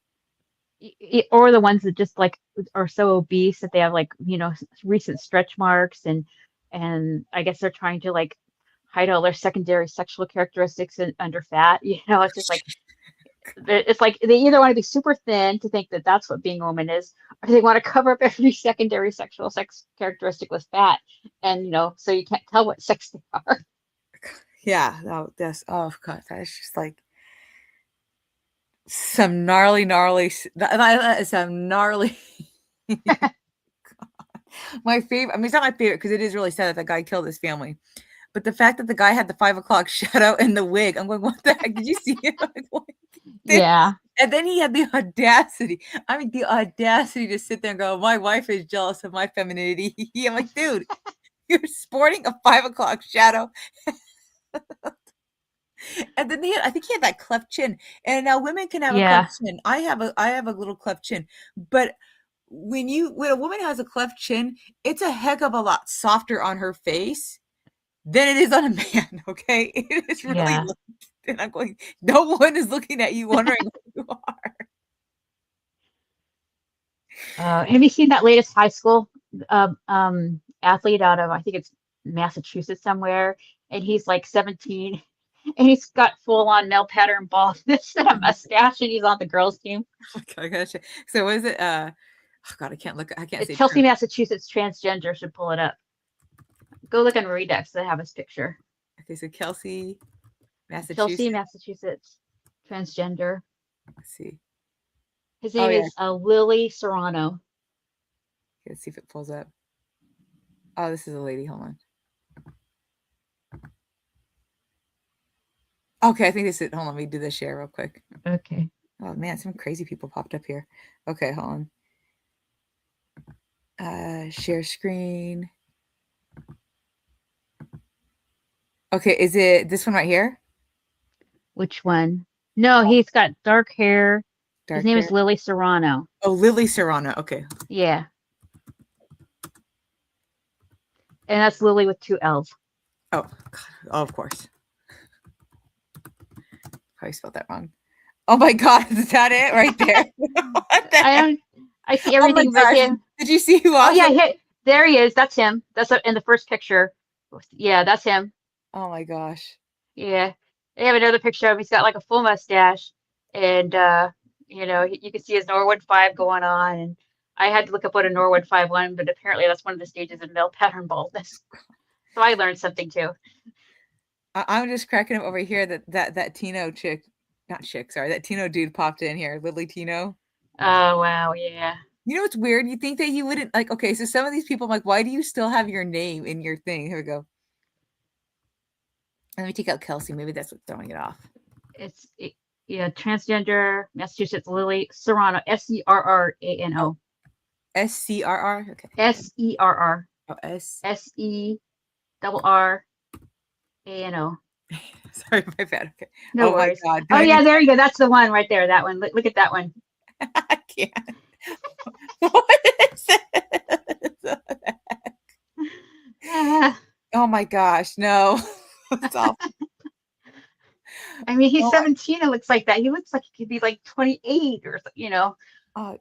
Or the ones that just like are so obese that they have like, recent stretch marks and I guess they're trying to like hide all their secondary sexual characteristics under fat. It's just like it's like they either want to be super thin to think that that's what being a woman is, or they want to cover up every secondary sexual sex characteristic with fat, and so you can't tell what sex they are. Yeah, oh god, that's just like some gnarly, some gnarly. My favorite. I mean, it's not my favorite because it is really sad that the guy killed his family. But the fact that the guy had the 5 o'clock shadow and the wig, I'm going, what the heck? Did you see it? Like, what? Yeah, And then he had the audacity. I mean, the audacity to sit there and go, my wife is jealous of my femininity. I'm like, dude, you're sporting a 5 o'clock shadow. And then I think he had that cleft chin. And now women can have a cleft yeah, chin. I have a little cleft chin. But when a woman has a cleft chin, it's a heck of a lot softer on her face than it is on a man. Okay, it is really. yeah. And I'm going, no one is looking at you wondering who you are. Have you seen that latest high school athlete out of, I think it's Massachusetts somewhere, and he's like 17, and he's got full on male pattern baldness and a mustache, and he's on the girls' team. Okay, gotcha. So what is it? Oh God, I can't look. I can't It's say Chelsea, true. Massachusetts, transgender. Should pull it up. Go look on Redux. They have his picture. Okay, so Kelsey, Chelsea, Massachusetts. Massachusetts, transgender. Let's see. His Oh name yeah. is Lily Serrano. Let's see if it pulls up. Oh, this is a lady. Hold on. Okay, I think this is. Hold on, let me do the share real quick. Okay. Oh man, some crazy people popped up here. Okay, hold on. Share screen. Okay, is it this one right here? Which one? No, he's got dark hair. His Dark name hair. is Lily Serrano. Oh, Lily Serrano. Okay. Yeah. And that's Lily with two L's. Oh, God. Oh, of course. Probably spelled that wrong. Oh my God, is that it right there? What the I heck? don't. I see Oh my everything but gosh. him. Did you see who Oh also? yeah, there he is. That's him. That's in the first picture. Yeah, that's him. Oh my gosh. Yeah. They have another picture of him. He's got like a full mustache, and you can see his Norwood 5 going on. And I had to look up what a Norwood 5 was, but apparently that's one of the stages of male pattern baldness. So I learned something too. I'm just cracking up over here that Tino chick, not chick, sorry, that Tino dude popped in here, Lily Tino. Oh wow, yeah. You know what's weird? You think that you wouldn't like, okay, so some of these people, I'm like, why do you still have your name in your thing? Here we go. Let me take out Kelsey. Maybe that's what's throwing it off. Yeah, transgender, Massachusetts, Lily Serrano, Serrano. Oh, SCRR? Okay. Serr. Oh, S. SERRANO. Sorry, my bad. Okay. No Oh my worries. God. Do Oh I yeah, need there you go. That's the one right there. That one. Look at that one. I can't. What is it? Ah, Oh my gosh, no. It's awful. I mean, he's Oh, 17. It looks like that. He looks like he could be like 28 or oh.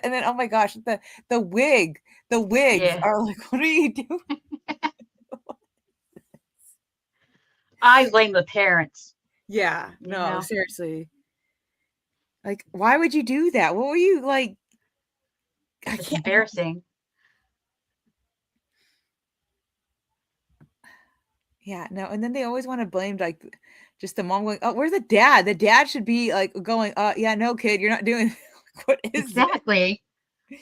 And then oh my gosh, the wig. The wigs Yeah. are like, what are you doing? I blame the parents. Yeah, You no, know, seriously. Like, why would you do that? What were you like? I it's just can't. embarrassing. Yeah, no. And then they always want to blame like just the mom going, "Oh, where's the dad? The dad should be like going, yeah, no, kid, you're not doing what is this?" Exactly.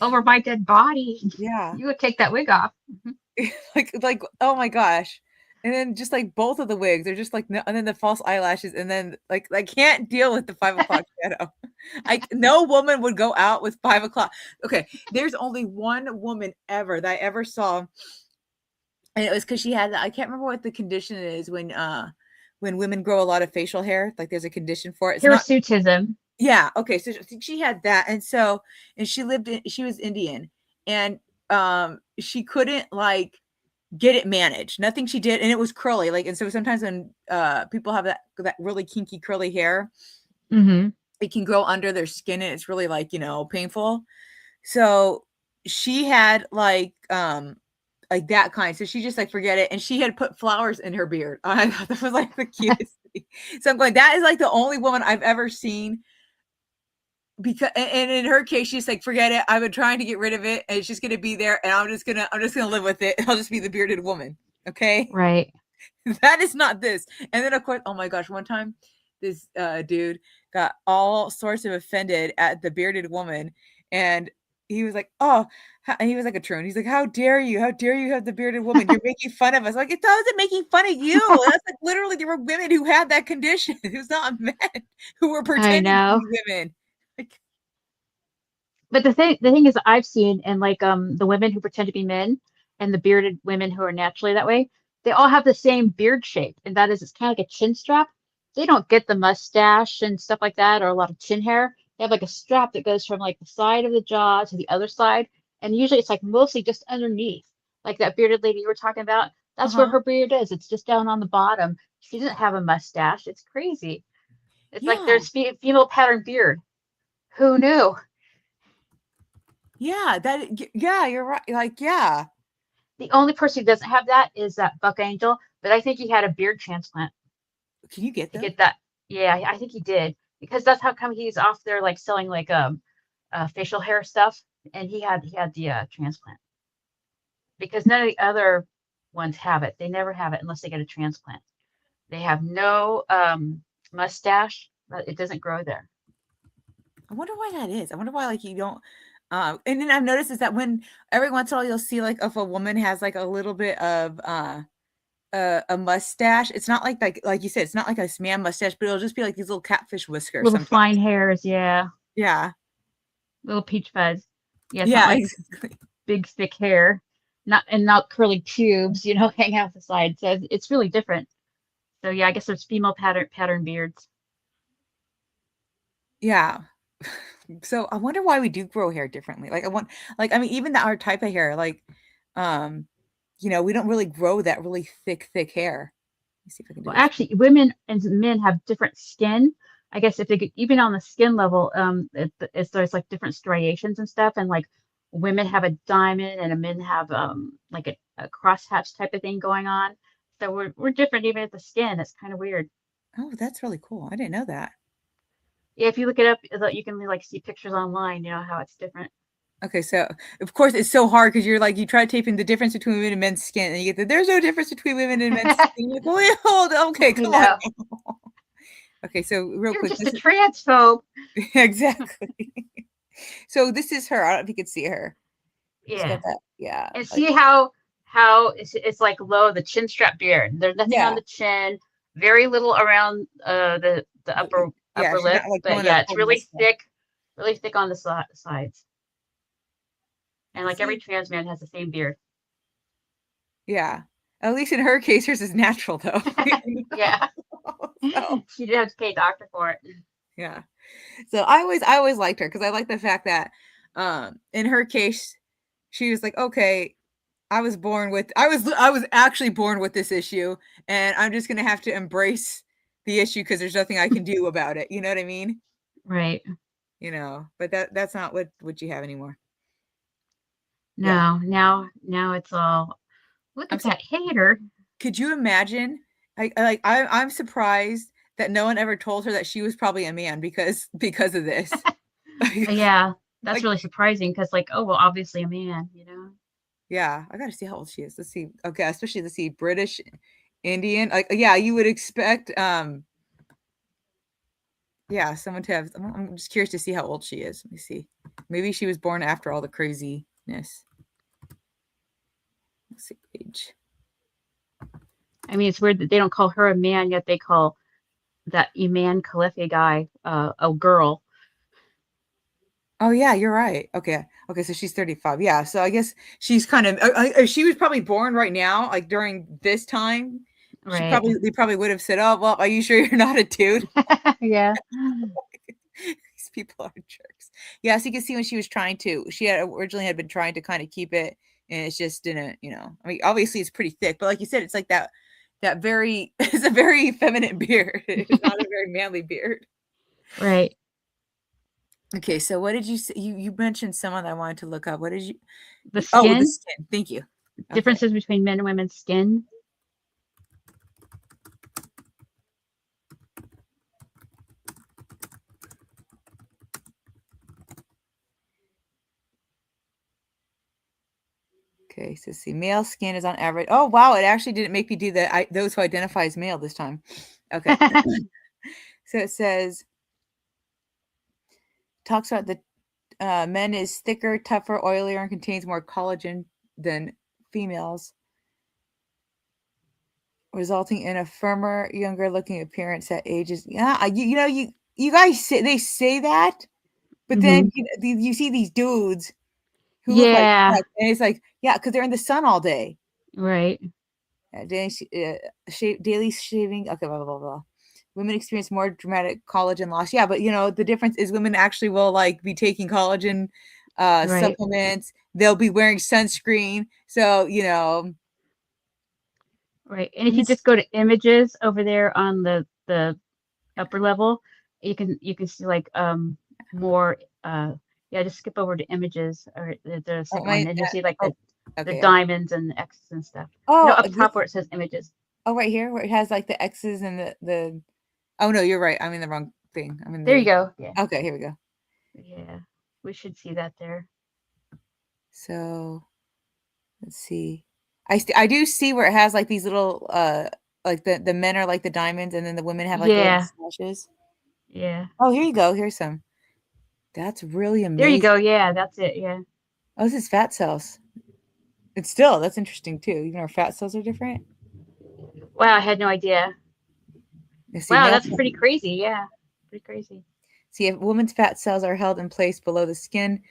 Over my dead body. Yeah. You would take that wig off. Like, oh my gosh. And then just like both of the wigs, they're just like no, and then the false eyelashes, and then like I can't deal with the 5 o'clock shadow. No woman would go out with 5 o'clock. Okay, there's only one woman ever that I ever saw, and it was because she had I can't remember what the condition is when women grow a lot of facial hair. Like there's a condition for it. It's not Hirsutism. yeah, okay, so she had that, and she was Indian, and she couldn't like get it managed. Nothing she did, and it was curly. Like, and so sometimes when people have that really kinky curly hair, Mm-hmm. it can grow under their skin, and it's really like painful. So she had like that kind. So she just like forget it, and she had put flowers in her beard. I thought that was like the cutest thing. So I'm going, that is like the only woman I've ever seen because and in her case she's like forget it, I've been trying to get rid of it and it's just gonna be there and I'm just gonna live with it. I'll just be the bearded woman, okay. Right. That is not this. And then of course, oh my gosh, one time this dude got all sorts of offended at the bearded woman, and he was like, oh, and he was like a troon. He's like, how dare you have the bearded woman, you're making fun of us. Like, it wasn't making fun of you. That's like literally there were women who had that condition. It was not men who were I pretending to know. be women. Like, But the thing is I've seen and like the women who pretend to be men and the bearded women who are naturally that way, they all have the same beard shape. And that is it's kind of like a chin strap. They don't get the mustache and stuff like that or a lot of chin hair. They have like a strap that goes from like the side of the jaw to the other side. And usually it's like mostly just underneath. Like that bearded lady you were talking about, that's where uh-huh. her beard is. It's just down on the bottom. She doesn't have a mustache. It's crazy. It's like Yeah. there's female pattern beard. Who knew? Yeah, yeah, you're right. Like, yeah. The only person who doesn't have that is that Buck Angel, but I think he had a beard transplant Can you get to those? get that. Yeah, I think he did because that's how come he's off there like selling like facial hair stuff, and he had the transplant because none of the other ones have it. They never have it unless they get a transplant. They have no mustache, but it doesn't grow there. I wonder why that is. I wonder why like you don't and then I've noticed is that when every once in a while you'll see like if a woman has like a little bit of a mustache, it's not like you said, it's not like a man mustache, but it'll just be like these little catfish whiskers Little fine sometimes. hairs, yeah, Yeah. little peach fuzz. Yeah, it's not Yeah, like exactly. big thick hair, not curly tubes, hang out the side. So it's really different. So yeah, I guess there's female pattern beards. Yeah. So I wonder why we do grow hair differently. Like I want like I mean even our type of hair, like um, we don't really grow that really thick hair. Let me see if I can do Well, this. actually, women and men have different skin. I guess if they could, even on the skin level, there's like different striations and stuff, and like women have a diamond and men have like a crosshatch type of thing going on. So we're different even at the skin. It's kind of weird. Oh, that's really cool. I didn't know that. Yeah, if you look it up, you can like see pictures online. How it's different. Okay, so of course it's so hard because you're like you try taping the difference between women and men's skin, and you get that there's no difference between women and men's skin. You're like, wait, hold, okay, I come on. know. Okay, so real You're quick, just a this is transphobe. exactly. So this is her. I don't know if you could see her. She's got Yeah. that. Yeah, And like see how it's like low the chin strap beard. There's nothing on yeah, the chin, very little around the yeah. upper She's lip, not like but going a yeah, it's full mustache. really thick on the sides. And like every See, trans man has the same beard. yeah. At least in her case, hers is natural though. Yeah, So she did have to pay a doctor for it. yeah. So I always liked her because I like the fact that in her case, she was like, okay, I was actually born with this issue, and I'm just gonna have to embrace the issue because there's nothing I can do about it. You know what I mean? Right. But that's not what you have anymore. Yeah. No, now it's all look I'm at so that hater. could you imagine I'm surprised that no one ever told her that she was probably a man because of this. Yeah, that's Like, really surprising because, like, oh, well, obviously a man, you know? yeah, I gotta see how old she is. Let's see. Okay, especially let's see, British Indian. Like, yeah, you would expect yeah, someone to have. I'm just curious to see how old she is. Let me see. Maybe she was born after all the craziness. Let's see, age. I mean, it's weird that they don't call her a man, yet they call that Iman Khalifi guy a girl. Oh yeah, you're right. Okay, okay, so she's 35. Yeah, so I guess she's kind of. She was probably born right now, like during this time. She Right. probably they probably would have said, "Oh well, are you sure you're not a dude?" Yeah. These people are jerks. Yeah, so you can see when she was trying to. She had originally had been trying to kind of keep it, and it's just didn't. I mean, obviously it's pretty thick, but like you said, it's like that very. It's a very feminine beard. It's not a very manly beard. Right. Okay, so what did you say? You mentioned someone that I wanted to look up. What did you? The Oh, the skin, skin. Thank you. Okay. differences between men and women's skin. Okay, so see, male skin is on average. Oh wow, it actually didn't make me do that. Those who identify as male this time. Okay. So it says talks about the men is thicker, tougher, oilier, and contains more collagen than females, resulting in a firmer, younger-looking appearance at ages. Yeah, you guys say they say that, but then Hmm. you see these dudes who look like Yeah. that, and it's like, yeah, because they're in the sun all day. Right. Daily shaving. Okay, blah blah blah blah. Women experience more dramatic collagen loss. Yeah, but the difference is women actually will like be taking collagen Right. supplements. They'll be wearing sunscreen. So Right. And if you this. just go to images over there on the upper level, you can see like more yeah, just skip over to images or the Oh, second one and you'll see like oh, the okay. diamonds and the X's and stuff. No, Oh, up top where it says images. right here where it has like the X's and the. Oh no, you're right. I'm in the wrong thing. I'm in There you the. go. Yeah. Okay, here we go. Yeah. We should see that there. So let's see. I do see where it has like these little like the men are like the diamonds and then the women have like the little Yeah. slashes. Yeah. Oh, here you go. Here's some. That's really There you go. amazing. Yeah, that's it. Yeah. Oh, this is fat cells. It's still that's interesting too. Even our fat cells are different. Wow, I had no idea. You see, Wow, male. that's pretty crazy. Yeah. Pretty crazy. See, if women's fat cells are held in place below the skin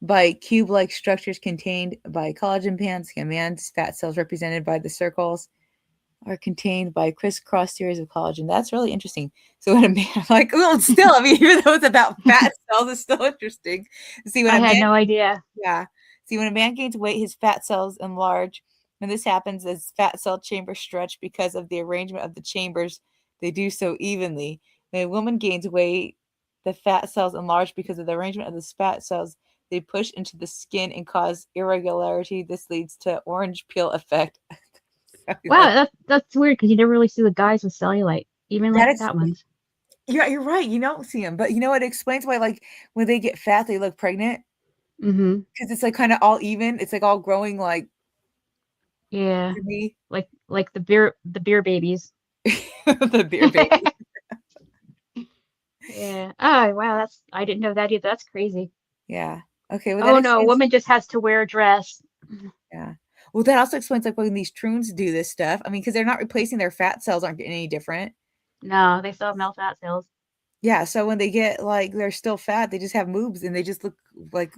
by cube-like structures contained by collagen bands. A man's fat cells, represented by the circles, are contained by crisscross series of collagen. That's really interesting. So when a man, like, well, still, I mean, even though it's about fat cells, it's still interesting. See, when I a had man, no idea. yeah, see, when a man gains weight, his fat cells enlarge. When this happens, as fat cell chambers stretch because of the arrangement of the chambers, they do so evenly. When a woman gains weight, the fat cells enlarge because of the arrangement of the fat cells. They push into the skin and cause irregularity. This leads to orange peel effect. Wow, that's weird because you never really see the guys with cellulite, even like That the is, fat ones. yeah, you're right. You don't see them, but it explains why, like, when they get fat, they look pregnant Hmm. because it's like kind of all even. It's like all growing like Yeah. to me, Like the beer babies. the beer baby. Yeah. Oh, wow, I didn't know that either. That's crazy. Yeah. Okay. Well, that Oh no, a explains. woman just has to wear a dress. Yeah. Well, that also explains like when these troons do this stuff. I mean, because they're not replacing their fat cells, aren't getting any different. No, they still have male fat cells. Yeah. So when they get like they're still fat, they just have moobs and they just look like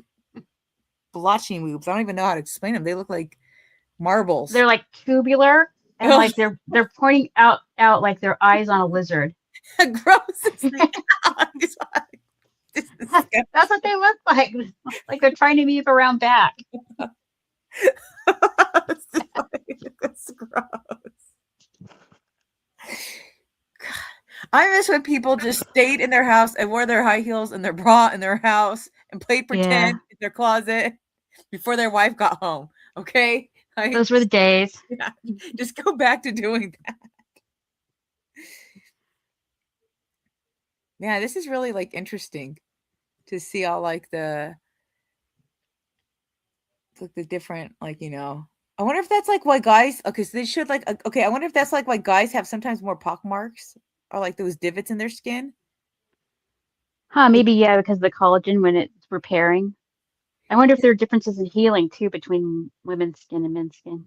blotchy moobs. I don't even know how to explain them. They look like marbles. They're like tubular and like they're pointing out like their eyes on a lizard. Gross as the This is That's what they look like. Like they're trying to move around back. That's gross. I miss when people just stayed in their house and wore their high heels and their bra in their house and played Yeah. pretend in their closet before their wife got home. Okay, like Those were the days. yeah, just go back to doing that. Yeah, this is really like interesting to see all like the different like I wonder if that's like why guys okay so they should like okay I wonder if that's like why guys have sometimes more pock marks or like those divots in their skin. Huh, Like maybe yeah, because of the collagen when it's repairing. I wonder if there are differences in healing too between women's skin and men's skin.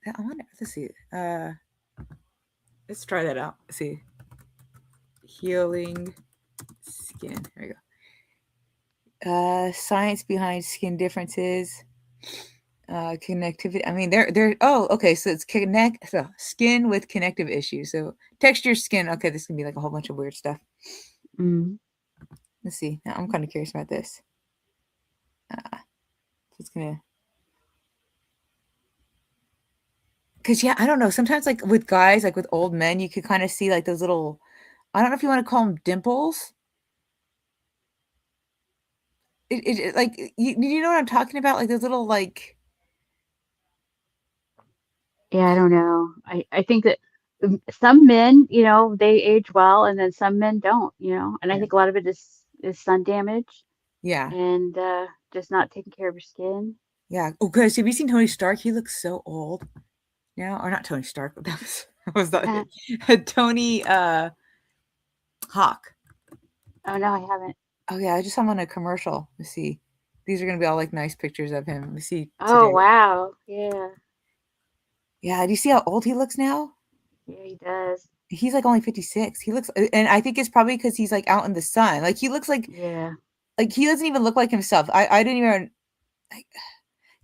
I wonder let's see let's try that out. Let's see healing skin. There you go. Science behind skin differences. Connectivity. I mean, they're. Oh, okay. So it's skin with connective issues. So texture skin. Okay, this can be like a whole bunch of weird stuff. Mm. Let's see. Now I'm kind of curious about this. Just gonna. Cause yeah, I don't know. Sometimes like with guys, like with old men, you could kind of see like those little. I don't know if you want to call them dimples. Like you know what I'm talking about? Like those little like. Yeah, I don't know. I think that some men, they age well, and then some men don't, and I Yeah. think a lot of it is sun damage Yeah. and just not taking care of your skin. Yeah. Oh, guys, have you seen Tony Stark? He looks so old now. Or not Tony Stark, but that was that Tony Hawk. Oh no, I haven't. Oh yeah, I just saw him on a commercial. Let's see. These are gonna be all like nice pictures of him. Let's see Oh today. wow, yeah, Yeah, do you see how old he looks now? yeah, he does. He's like only 56. He looks and I think it's probably because he's like out in the sun. Like he looks Yeah, like he doesn't even look like himself. I didn't even like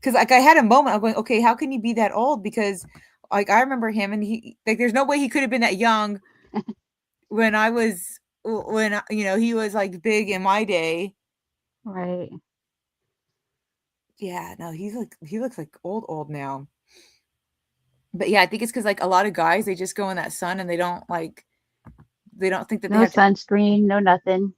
because like I had a moment. I'm going, okay, how can he be that old? Because like I remember him and he like there's no way he could have been that young when I was when he was like big in my day. right. Yeah, no, he looks like old now. But yeah, I think it's because like a lot of guys they just go in that sun and they don't think that they No have to. sunscreen, no nothing.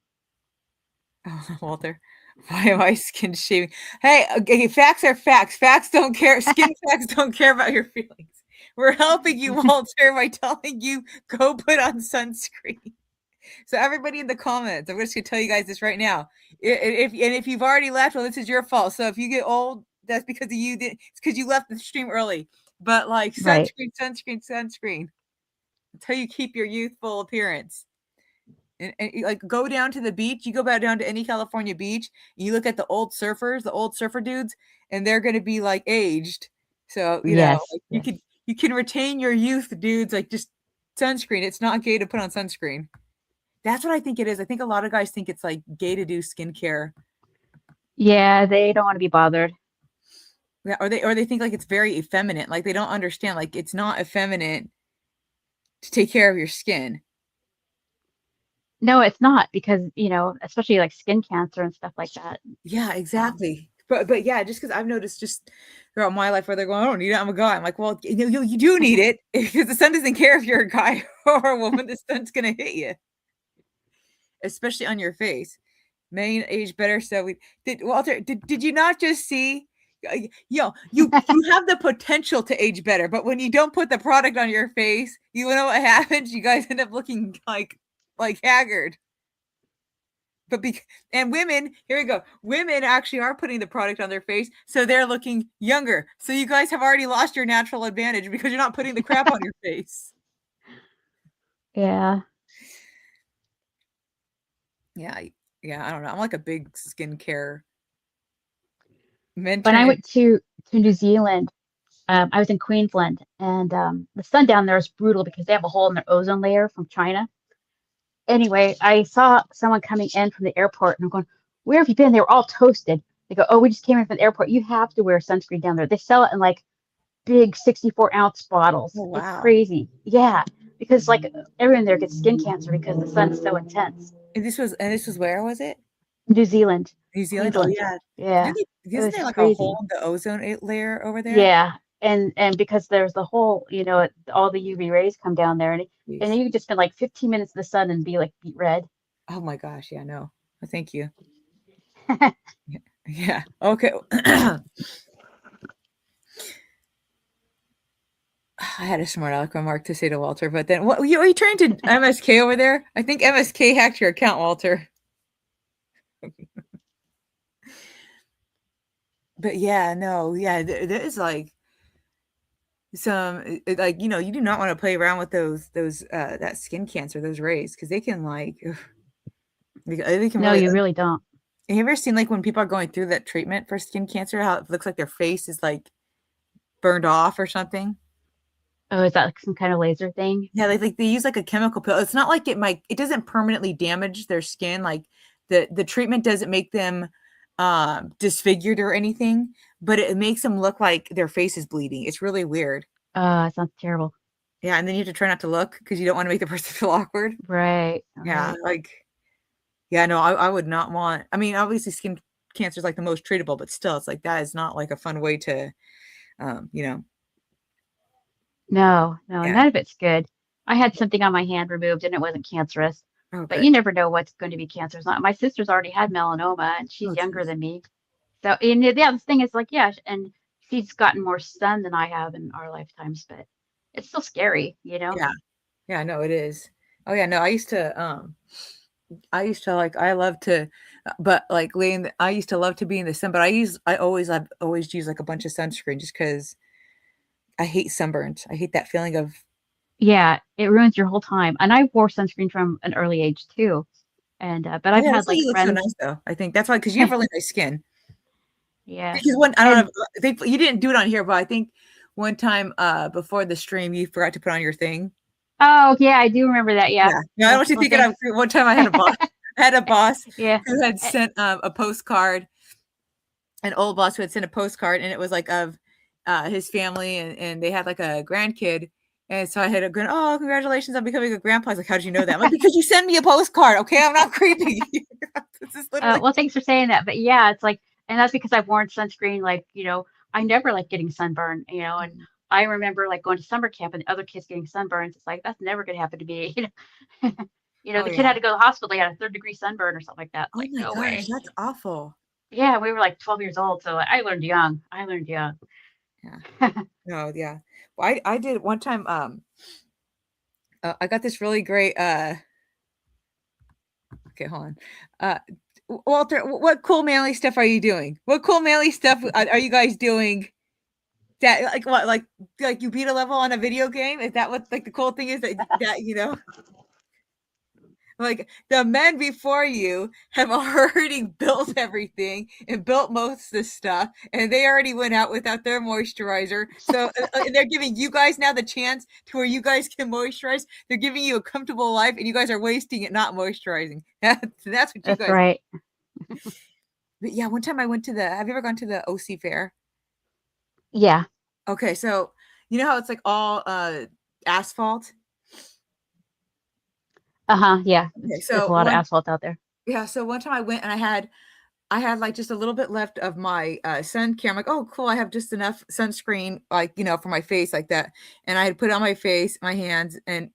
Oh, Walter, why am I skin shaming? Hey, okay, facts are facts. Facts don't care. Skin facts don't care about your feelings. We're helping you, Walter, by telling you go put on sunscreen. So everybody in the comments, I'm just gonna tell you guys this right now. If you've already left, well, this is your fault. So if you get old, that's because of you. It's because you left the stream early. But like Right. sunscreen, sunscreen, sunscreen. Until you keep your youthful appearance. And like go down to the beach. You go back down to any California beach. And you look at the old surfers, the old surfer dudes, and they're gonna be like aged. So Yes, like yes. you can retain your youth, dudes. Like just sunscreen. It's not gay to put on sunscreen. That's what I think it is. I think a lot of guys think it's like gay to do skincare. Yeah, they don't want to be bothered. Yeah, or they think like it's very effeminate. Like they don't understand. Like it's not effeminate to take care of your skin. No, it's not because, especially like skin cancer and stuff like that. Yeah, Um, exactly. But yeah, just because I've noticed just throughout my life where they're going, I don't need it. I'm a guy. I'm like, well, you do need it because the sun doesn't care if you're a guy or a woman. The sun's gonna hit you, especially on your face. Men age better. So we did. Walter, did you not just see? You have the potential to age better, but when you don't put the product on your face, you know what happens? You guys end up looking like haggard. But and women, here we go. Women actually are putting the product on their face, so they're looking younger. So you guys have already lost your natural advantage because you're not putting the crap on your face. yeah. Yeah, yeah. I don't know. I'm like a big skincare When mentor. I went to New Zealand, I was in Queensland, and the sun down there is brutal because they have a hole in their ozone layer from China. Anyway, I saw someone coming in from the airport, and I'm going, "Where have you been?" They were all toasted. They go, "Oh, we just came in from the airport. You have to wear sunscreen down there. They sell it in like big 64-ounce bottles. Oh It's wow. crazy." Yeah, because like everyone there gets skin cancer because the sun's so intense. And this was where was it? New Zealand, New Zealand. Oh Queensland. yeah. Yeah, it Isn't was there like a crazy. hole in the ozone layer over there? Yeah, and because there's the whole, all the UV rays come down there, and Jeez. you could just spend like 15 minutes in the sun and be like beet red. Oh my gosh. Yeah. No. Thank you. Yeah. Yeah. Okay. I had a smart aleck remark to say to Walter, but then what? Are you trying to MSK over there? I think MSK hacked your account, Walter. But yeah, no, yeah, there's like like you do not want to play around with those that skin cancer, those rays, because they can like ugh, they can No, really. you really don't. Have you ever seen like when people are going through that treatment for skin cancer, how it looks like their face is like burned off or something? Oh, is that like some kind of laser thing? Yeah, like they use like a chemical pill. It's not like it doesn't permanently damage their skin. Like the treatment doesn't make them disfigured or anything, but it makes them look like their face is bleeding. It's really weird. It sounds terrible. Yeah, and then you have to try not to look because you don't want to make the person feel awkward. Right, Yeah, right. like yeah, no, I would not want. I mean, obviously, skin cancer is like the most treatable, but still, it's like that is not like a fun way to, you know. No, no, Yeah. none of it's good. I had something on my hand removed and it wasn't cancerous, Oh, but good. you never know what's going to be cancerous. Not my sister's already had melanoma and Oh, she's younger geez. than me. So, and yeah, the thing is like, yeah, and she's gotten more sun than I have in our lifetimes, but it's still scary, you know? Yeah. Yeah. No, it is. Oh, yeah. No, I used to like, I love to, but like I used to love to be in the sun, but I've always used like a bunch of sunscreen just because I hate sunburns. I hate that feeling of, Yeah, it ruins your whole time. And I wore sunscreen from an early age too. And, but oh, I've yeah, had that's why like you look so friends. nice, though. I think that's why, because you have really nice skin. Yeah. Because I don't And know, I think you didn't do it on here, but I think one time before the stream, you forgot to put on your thing. oh, yeah, I do remember that. Yeah. Yeah. No, I don't Well, want you well, thinking of thanks. one time I had a boss Yeah. who had Eh, sent a postcard, an old boss who had sent a postcard, and it was like of his family, and they had like a grandkid. And so I had a grin, oh, congratulations on becoming a grandpa. I was like, how'd you know that? I'm like, because you send me a postcard, okay? I'm not creepy. This is literally, well, thanks for saying that. But yeah, it's like, and that's because I've worn sunscreen. Like, I never like getting sunburn. And I remember like going to summer camp and other kids getting sunburns. It's like that's never gonna happen to me. oh, The kid yeah. had to go to the hospital. He had a third-degree sunburn or something like that. It's Oh like, my no gosh, way. that's awful. Yeah, we were like 12 years old, so I learned young. I learned young. Yeah. No, yeah. Well, I did one time, I got this really great, okay, hold on. Walter, what cool manly stuff are you doing? What cool manly stuff are you guys doing? That like what like you beat a level on a video game? Is that what like the cool thing is that like the men before you have already built everything and built most of the stuff, and they already went out without their moisturizer. So and they're giving you guys now the chance to where you guys can moisturize. They're giving you a comfortable life, and you guys are wasting it not moisturizing. That's what you That's guys. right. But yeah, one time I went to the. Have you ever gone to the OC Fair? Yeah. Okay, so you know how it's like all asphalt. Uh-huh. Yeah. Okay, There's a so lot of asphalt out there. one time I went and I had like just a little bit left of my sun care. I'm like, oh, cool. I have just enough sunscreen, like, for my face, like that. And I had put it on my face, my hands, and,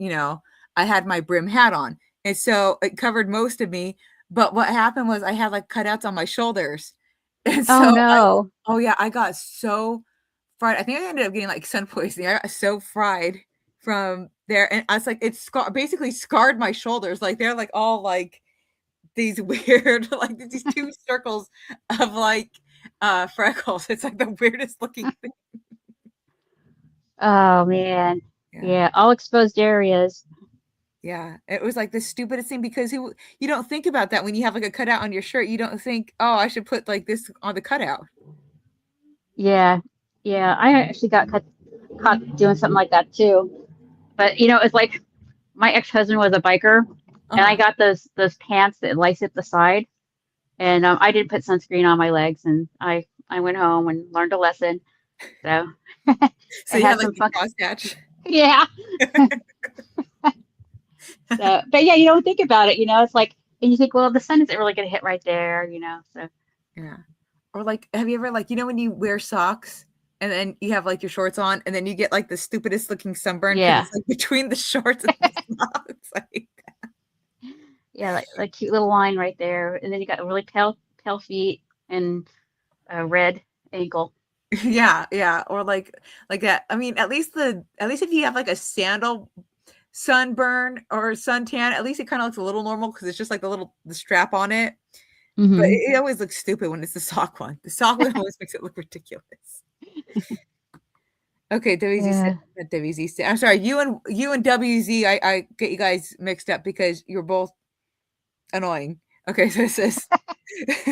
I had my brim hat on. And so it covered most of me. But what happened was I had like cutouts on my shoulders. And Oh so no. oh yeah, I got so fried. I think I ended up getting like sun poisoning. I got so fried from there. And I was like, basically scarred my shoulders. Like they're like all like, these weird like these two circles of like freckles. It's like the weirdest looking thing. Oh man. Yeah. Yeah, all exposed areas. Yeah. It was like the stupidest thing because you don't think about that when you have like a cutout on your shirt. You don't think, oh, I should put like this on the cutout. Yeah. Yeah, I actually got caught doing something like that too. But it's like my ex-husband was a biker and I Uh-huh. got those pants that lace at the side and I didn't put sunscreen on my legs and I went home and learned a lesson. So So it you had had like some the fun. crosshatch. Yeah. So, but yeah, you don't think about it, it's like, and you think, well, the sun isn't really going to hit right there. So, Yeah. Or like, have you ever like, when you wear socks and then you have like your shorts on and then you get like the stupidest looking sunburn because yeah, it's like between the shorts and the socks. Like, yeah, like cute little line right there, and then you got really pale feet and a red ankle. Yeah, yeah, or like that. I mean, at least if you have like a sandal sunburn or suntan, at least it kind of looks a little normal because it's just like the strap on it. But Hmm. it always looks stupid when it's the sock one. The sock one always makes it look ridiculous. Okay, WZ said Yeah. not WZ said. I'm sorry, you and WZ. I get you guys mixed up because you're both annoying. Okay, so it says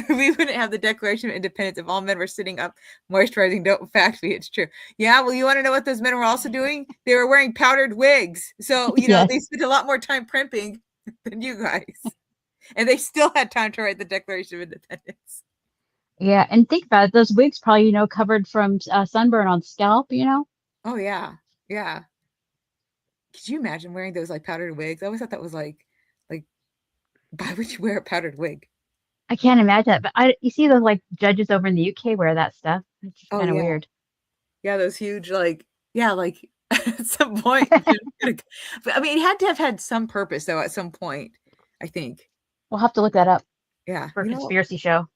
we wouldn't have the Declaration of Independence if all men were sitting up moisturizing. Don't fact me, it's true. Yeah, well, you want to know what those men were also doing? They were wearing powdered wigs. So, they Yes. spent a lot more time primping than you guys. And they still had time to write the Declaration of Independence. Yeah. And think about it. Those wigs probably, covered from sunburn on scalp. Oh yeah. Yeah. Could you imagine wearing those like powdered wigs? I always thought that was like why would you wear a powdered wig? I can't imagine that. But you see those like judges over in the UK wear that stuff. It's just Oh kind of yeah. weird. Yeah, those huge like yeah, like at some point but I mean it had to have had some purpose though at some point, I think. We'll have to look that up Yeah. for a conspiracy show.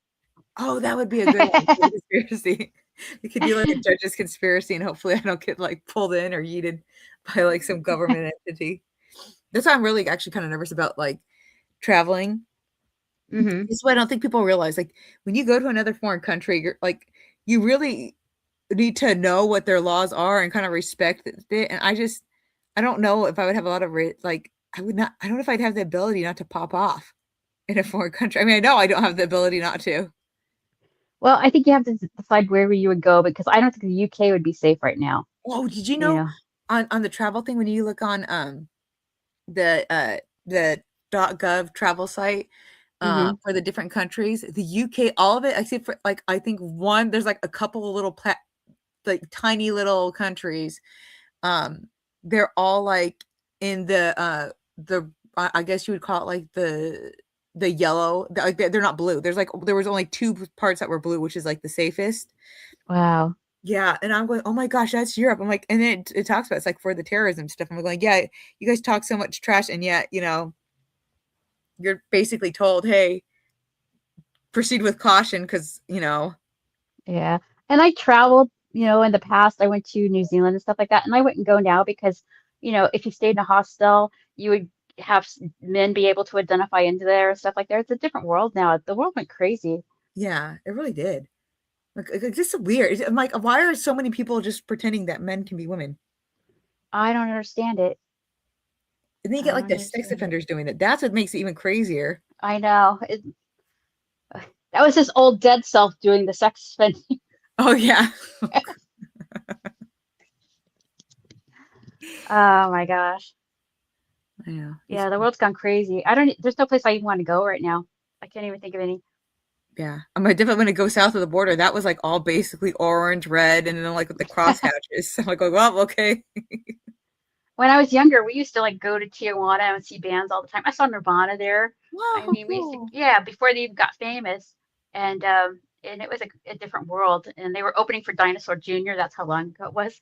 Oh, that would be a good one for the conspiracy. You could do like a judge's conspiracy and hopefully I don't get like pulled in or yeeted by like some government entity. That's why I'm really actually kind of nervous about like traveling. Hmm. This is what I don't think people realize. Like when you go to another foreign country, you're like you really need to know what their laws are and kind of respect it. And I don't know if I would have a lot of like I would not. I don't know if I'd have the ability not to pop off in a foreign country. I mean, I know I don't have the ability not to. Well, I think you have to decide wherever you would go because I don't think the UK would be safe right now. Oh, did you You know know. on the travel thing when you look on the .gov travel site Hmm. for the different countries, the UK, all of it except for like I think one, there's like a couple of little like tiny little countries. Um, they're all like in the I guess you would call it like the yellow. Like they're not blue. There was only two parts that were blue, which is like the safest. Wow. Yeah, and I'm going, oh my gosh, that's Europe. I'm like, and then it talks about it's like for the terrorism stuff. I'm going, yeah, you guys talk so much trash, and yet you're basically told, hey, proceed with caution because Yeah. And I traveled, in the past. I went to New Zealand and stuff like that. And I wouldn't go now because, if you stayed in a hostel, you would have men be able to identify into there and stuff like that. It's a different world now. The world went crazy. yeah, it really did. Like, it's just weird. I'm like, why are so many people just pretending that men can be women? I don't understand it. And then you I get like don't the sex understand it. offenders doing it. That's what makes it even crazier. I know. That was his old dead self doing the sex offending. Oh yeah. Oh my gosh. I know. Yeah, the world's gone crazy. There's no place I even want to go right now. I can't even think of any. Yeah. I'm definitely gonna go south of the border. That was like all basically orange, red, and then like with the cross hatches. So I'm like, oh, well, okay. When I was younger, we used to like go to Tijuana and see bands all the time. I saw Nirvana there. Wow, I how mean, we used to, cool. yeah, before they even got famous, and it was a different world. And they were opening for Dinosaur Jr. That's how long ago it was.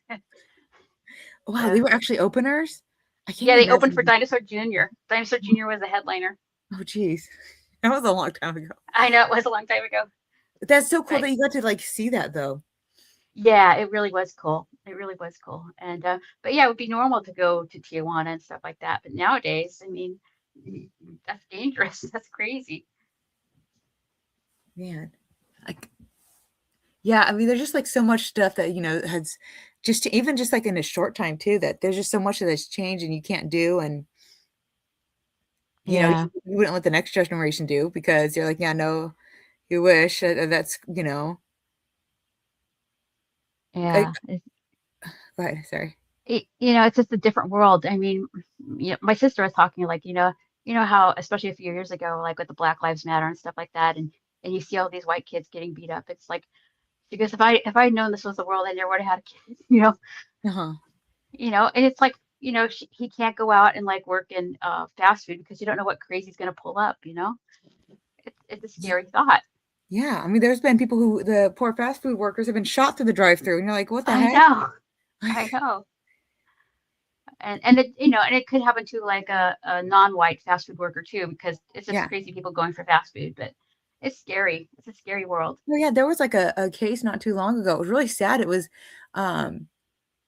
Wow, So they were actually openers? I can't yeah, even they opened for imagine. Dinosaur Jr. Dinosaur Jr. was the headliner. Oh, geez. That was a long time ago. I know it was a long time ago, That's so cool but that you got to like see that though. yeah, it really was cool. It really was cool. But yeah, it would be normal to go to Tijuana and stuff like that. But nowadays, I mean, that's dangerous. That's crazy. Man. Like, yeah, I mean, there's just like so much stuff that, has even just like in a short time too, that there's just so much of this change and you can't do. And, Yeah, you wouldn't let the next generation do because you're like, yeah, no, you wish that's, like, yeah. go ahead. Sorry. It's just a different world. I mean, my sister was talking like, how, especially a few years ago, like with the Black Lives Matter and stuff like that, and you see all these white kids getting beat up. It's like because if I'd known this was the world, I never would have had a kid. Uh-huh. And it's like, he can't go out and like work in fast food because you don't know what crazy he's gonna pull up. It's a Ye- scary thought. Yeah. I mean, there's been people the poor fast food workers have been shot through the drive-through, and you're like, what the I heck? know, I Like, know. And it could happen to like a non-white fast food worker too because it's just yeah. crazy people going for fast food. But It's scary. It's a scary world. Oh yeah, there was like a case not too long ago. It was really sad. It was um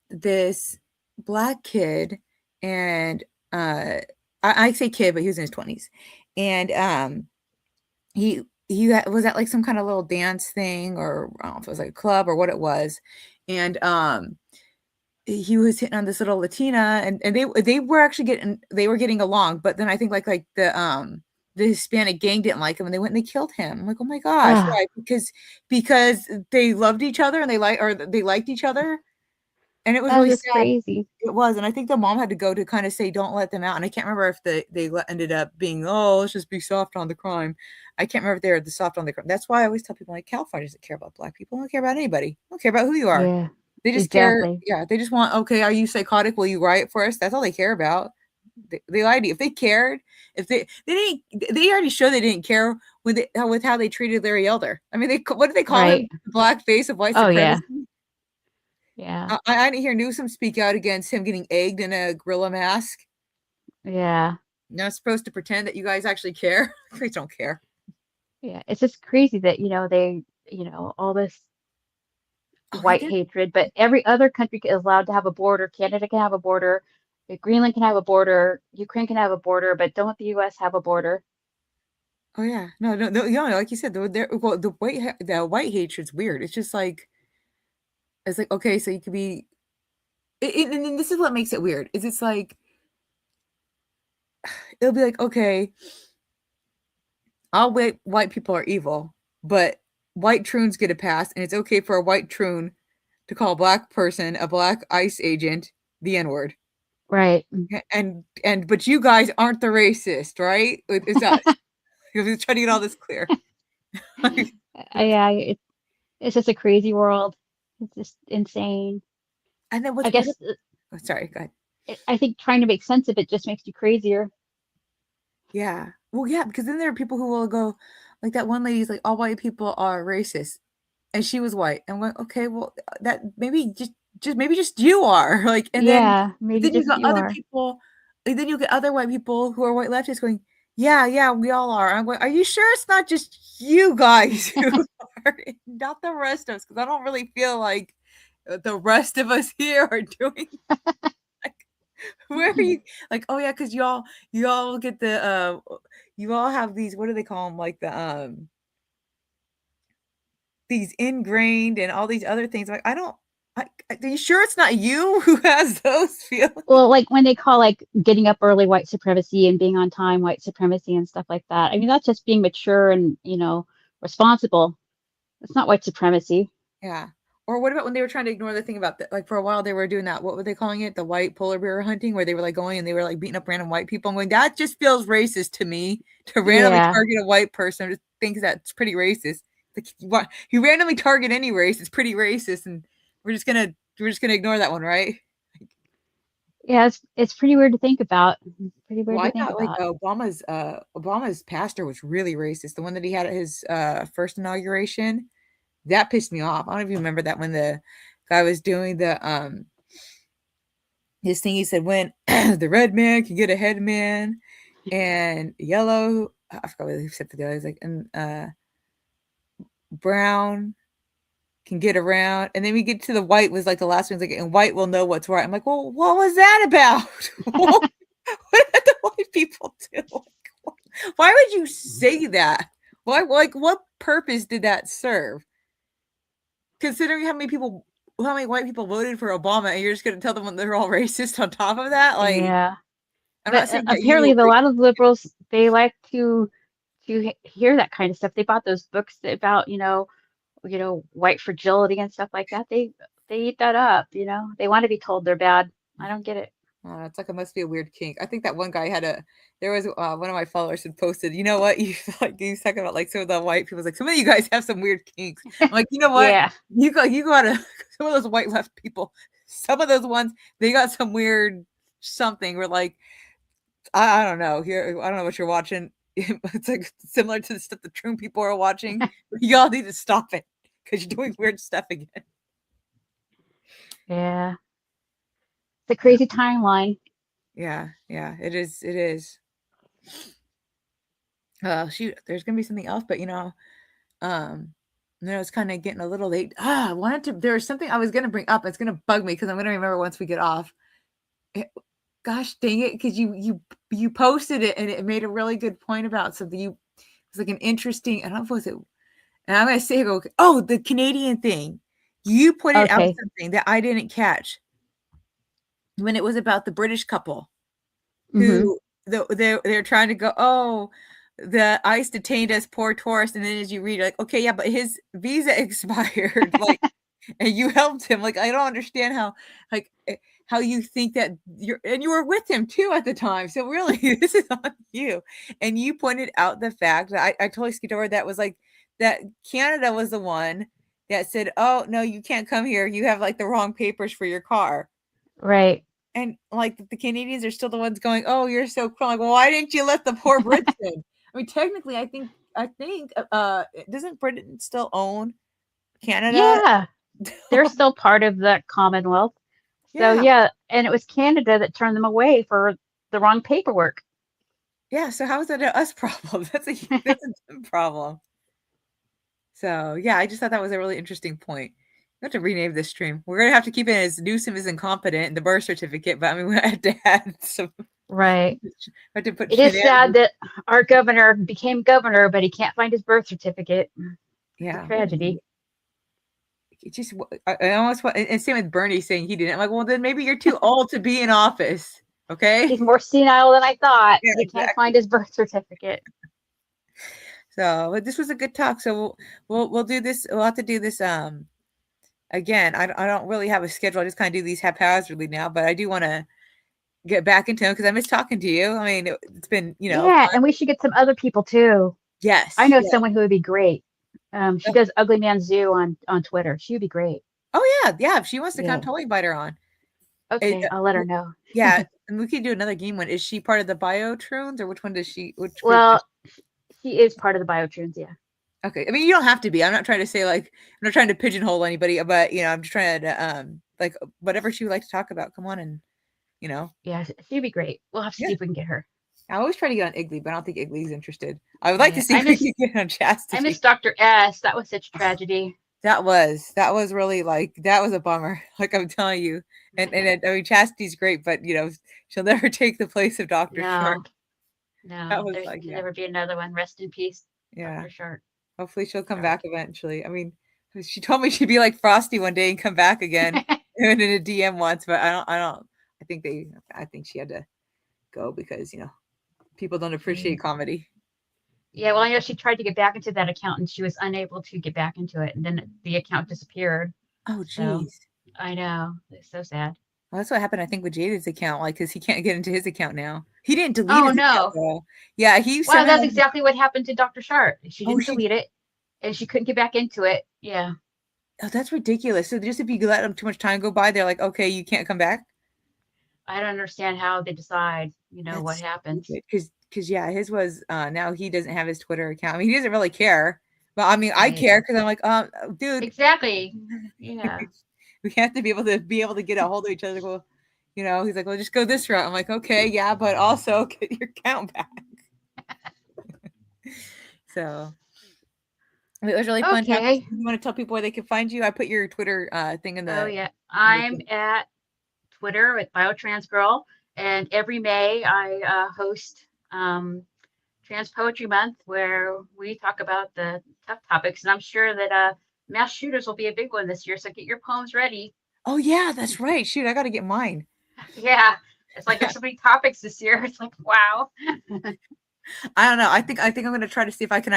this black kid and I say kid, but he was in his 20s. And was at like some kind of little dance thing, or I don't know if it was like a club or what it was. And he was hitting on this little Latina, and they were actually getting along, but then I think the Hispanic gang didn't like him and they went and they killed him. I'm like, oh my gosh, Ah, why? Because they loved each other and they liked each other, and it was that really is sad. crazy. It was, and I think the mom had to go to kind of say, "Don't let them out." And I can't remember if ended up being, "Oh, let's just be soft on the crime." I can't remember if they were the soft on the crime. That's why I always tell people like California doesn't care about black people. They don't care about anybody. They don't care about who you are. Yeah, They just care. exactly. Yeah, they just want. Okay, are you psychotic? Will you riot for us? That's all they care about. They lied to you. If they cared, if they didn't, they already showed they didn't care with how they treated Larry Elder. I mean, what did they call him? Right. Black face of white Oh yeah. supremacy. Yeah. I didn't hear Newsom speak out against him getting egged in a gorilla mask. Yeah. Not supposed to pretend that you guys actually care. You guys don't care. Yeah. It's just crazy that, they, all this Oh, yeah, white hatred, but every other country is allowed to have a border. Canada can have a border. Greenland can have a border. Ukraine can have a border, but don't the US have a border? oh yeah, no, no, no, no, like you said, the white hatred's weird. It's like okay, so you could be, and then this is what makes it weird. Is it's like it'll be like okay, all white people are evil, but white troons get a pass, and it's okay for a white troon to call a black person a black ICE agent the N word. Right. And but you guys aren't the racist, right? It's us. We're trying to get all this clear. Yeah, it's just a crazy world. It's just insane. And then I guess oh, sorry, go ahead. I think trying to make sense of it just makes you crazier. Yeah. Well, yeah, because then there are people who will go, like that one lady's like, all white people are racist. And she was white. And went, okay, well, that maybe just you are. Like, and Yeah, maybe then you just got you other are. people, and then you get other white people who are white leftists going, yeah, yeah, we all are. I'm going, are you sure it's not just you guys who are, not the rest of us? Because I don't really feel like the rest of us here are doing. Where are you like, oh yeah, because you all get you all have these, what do they call them? Like these ingrained and all these other things. Like, I don't, are you sure it's not you who has those feelings? Well, like when they call like getting up early white supremacy and being on time white supremacy and stuff like that. I mean, that's just being mature and, responsible. It's not white supremacy. Yeah. Or what about when they were trying to ignore the thing about like for a while they were doing that, what were they calling it? The white polar bear hunting, where they were like going and they were like beating up random white people. I'm going, that just feels racist to me to randomly Yeah. target a white person. I just think that's pretty racist. Like you randomly target any race, it's pretty racist, and we're just gonna ignore that one, right? Yeah, it's pretty weird to think about. It's pretty weird Well, to I think thought like about. Obama's pastor was really racist. The one that he had at his first inauguration. That pissed me off. I don't even remember that when the guy was doing the his thing. He said when the red man can get a head man, and yellow. I forgot what he said for the other. He's like and brown can get around, and then we get to the white was like the last one. He's like and white will know what's right. I'm like, well, what was that about? What did the white people do? Why would you say that? Why? Like, what purpose did that serve? Considering how many white people voted for Obama, and you're just gonna tell them when they're all racist on top of that? Like, Yeah. I'm But not saying that you apparently, a lot of liberals they like to hear that kind of stuff. They bought those books about white fragility and stuff like that. They eat that up. They want to be told they're bad. I don't get it. it's like it must be a weird kink. I think that one guy there was one of my followers had posted, you know what? You like you talking about like some of the white people, like some of you guys have some weird kinks. I'm like, you know what? Yeah. You got to some of those white left people, some of those ones, they got some weird something where like, I don't know. Here, I don't know what you're watching. It's like similar to the stuff the Troon people are watching. Y'all need to stop it because you're doing weird stuff again. Yeah. It's a crazy timeline. Yeah, yeah, it is. It is. Shoot, there's gonna be something else, but um, it's kind of getting a little late. I wanted to. There was something I was gonna bring up. It's gonna bug me because I'm gonna remember once we get off. It, gosh dang it! Because you posted it and it made a really good point about something. It's like an interesting. I don't know if it was it. And I'm gonna say, oh, the Canadian thing. You pointed out Okay. something that I didn't catch when it was about the British couple Mm-hmm. who they're trying to go, oh, the ICE detained us, poor tourist, and then as you read, you're like, okay, yeah, but his visa expired, like, and you helped him. Like, I don't understand like, how you think that you were with him too at the time. So really, this is on you. And you pointed out the fact that I totally skipped over that was like that Canada was the one that said, oh no, you can't come here. You have like the wrong papers for your car. Right. And, like, the Canadians are still the ones going, "Oh, you're so cruel." Like, "Well, why didn't you let the poor Brits in?" I mean, technically, I think, doesn't Britain still own Canada? Yeah. They're still part of the Commonwealth. So Yeah, yeah, and it was Canada that turned them away for the wrong paperwork. yeah, so how is that a us problem? That's a them problem. So, yeah, I just thought that was a really interesting point. We have to rename this stream. We're gonna have to keep it as Newsom is incompetent in the birth certificate, but, I mean, we had to add some Right. had to put It is sad shenanigans. that our governor became governor, but he can't find his birth certificate. It's a Yeah, what an tragedy. idiot. It just I almost want and same with Bernie saying he didn't. I'm like, "Well, then maybe you're too old to be in office." Okay? He's more senile than I thought. Yeah, He can't find exactly. his birth certificate. So, but this was a good talk. So we'll do this. We'll have to do this again. I don't really have a schedule. I just kind of do these haphazardly now, but I do want to get back into them because I miss talking to you. I mean, it's been, Yeah, fun. and we should get some other people too. I Yes. know Yeah. someone who would be great. She does Ugly Man Zoo on Twitter. She would be great. Oh yeah, yeah. If she wants to come, Yeah. totally invite her on. It, Okay, I'll let her know. yeah, and we could do another game one. Is she part of the Biotroons or which one does she? Which group does Well, she is part of the Biotunes, yeah. Okay. I mean, you don't have to be. I'm not trying to say like I'm not trying to pigeonhole anybody, but I'm just trying to like whatever she would like to talk about. Come on and you know. Yeah, she'd be great. We'll have to Yeah. see if we can get her. I always try to get on Igley, but I don't think Igley's interested. I would like to Yeah, see if we could get on I miss Chastity. Dr. S. That was such a tragedy. That was really like that was a bummer. Like I'm telling you. I mean Chastity's great, but she'll never take the place of Dr. Sharp. No, That no, was there like can yeah. never be another one. Rest in peace, Yeah. Dr. Sharp. Hopefully she'll come Shark. back eventually. I mean, she told me she'd be like Frosty one day and come back again in a DM once, but I don't I think she had to go because, people don't appreciate Yeah. comedy. Yeah, well, I know she tried to get back into that account and she was unable to get back into it. And then the account disappeared. Oh, So geez. I know. It's so sad. Well, that's what happened, I think, with Jaded's account, like, because he can't get into his account now. He didn't delete Oh, his account, no. though. Yeah, he Well, somehow that's exactly what happened to Dr. Sharp. She oh, didn't delete it and she couldn't get back into it. Yeah. that's ridiculous. So just if you let them too much time go by, they're like, "Okay, you can't come back?" I don't understand how they decide, what That's happens. stupid. Because yeah, his was, now he doesn't have his Twitter account. I mean, he doesn't really care, but, I mean, I Right. care because 'cause I'm like, dude, Exactly. Yeah. we have to be able to get a hold of each other. Well, he's like, "Well, just go this route." I'm like, "Okay, yeah, but also get your account back." So, it was really fun talking to Okay. you. You wanna tell people where they can find you? I put your Twitter, thing Oh, yeah. in the I'm thing. at Twitter with Biotrans Girl, and every May I host Trans Poetry Month, where we talk about the tough topics. And I'm sure that mass shooters will be a big one this year, so get your poems ready. Oh, yeah, that's right. Shoot, I gotta get mine. Yeah, it's like there's so many topics this year. It's like wow. I don't know. I think I'm gonna try to see if I can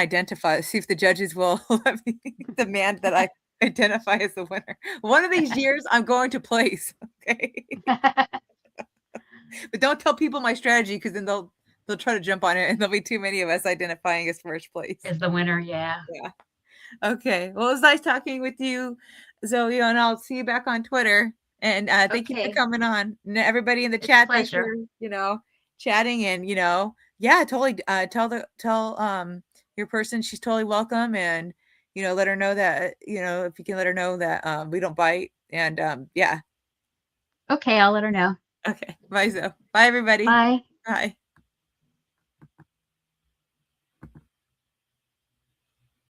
see if the judges will let me demand that I identify as the winner. One of these years, I'm going to place, okay? But don't tell people my strategy because then they'll try to jump on it, and there'll be too many of us identifying as first place. Is the winner? Yeah. Yeah. Okay. Well, it was nice talking with you, Zoe, and I'll see you back on Twitter. And thank you for Okay, coming on. And everybody in the it's a chat that's pleasure. here, chatting and yeah, totally. Tell your person she's totally welcome, and let her know that if you can let her know that we don't bite, and yeah. Okay, I'll let her know. Okay. Bye, Zoe. Bye, everybody. Bye. Bye.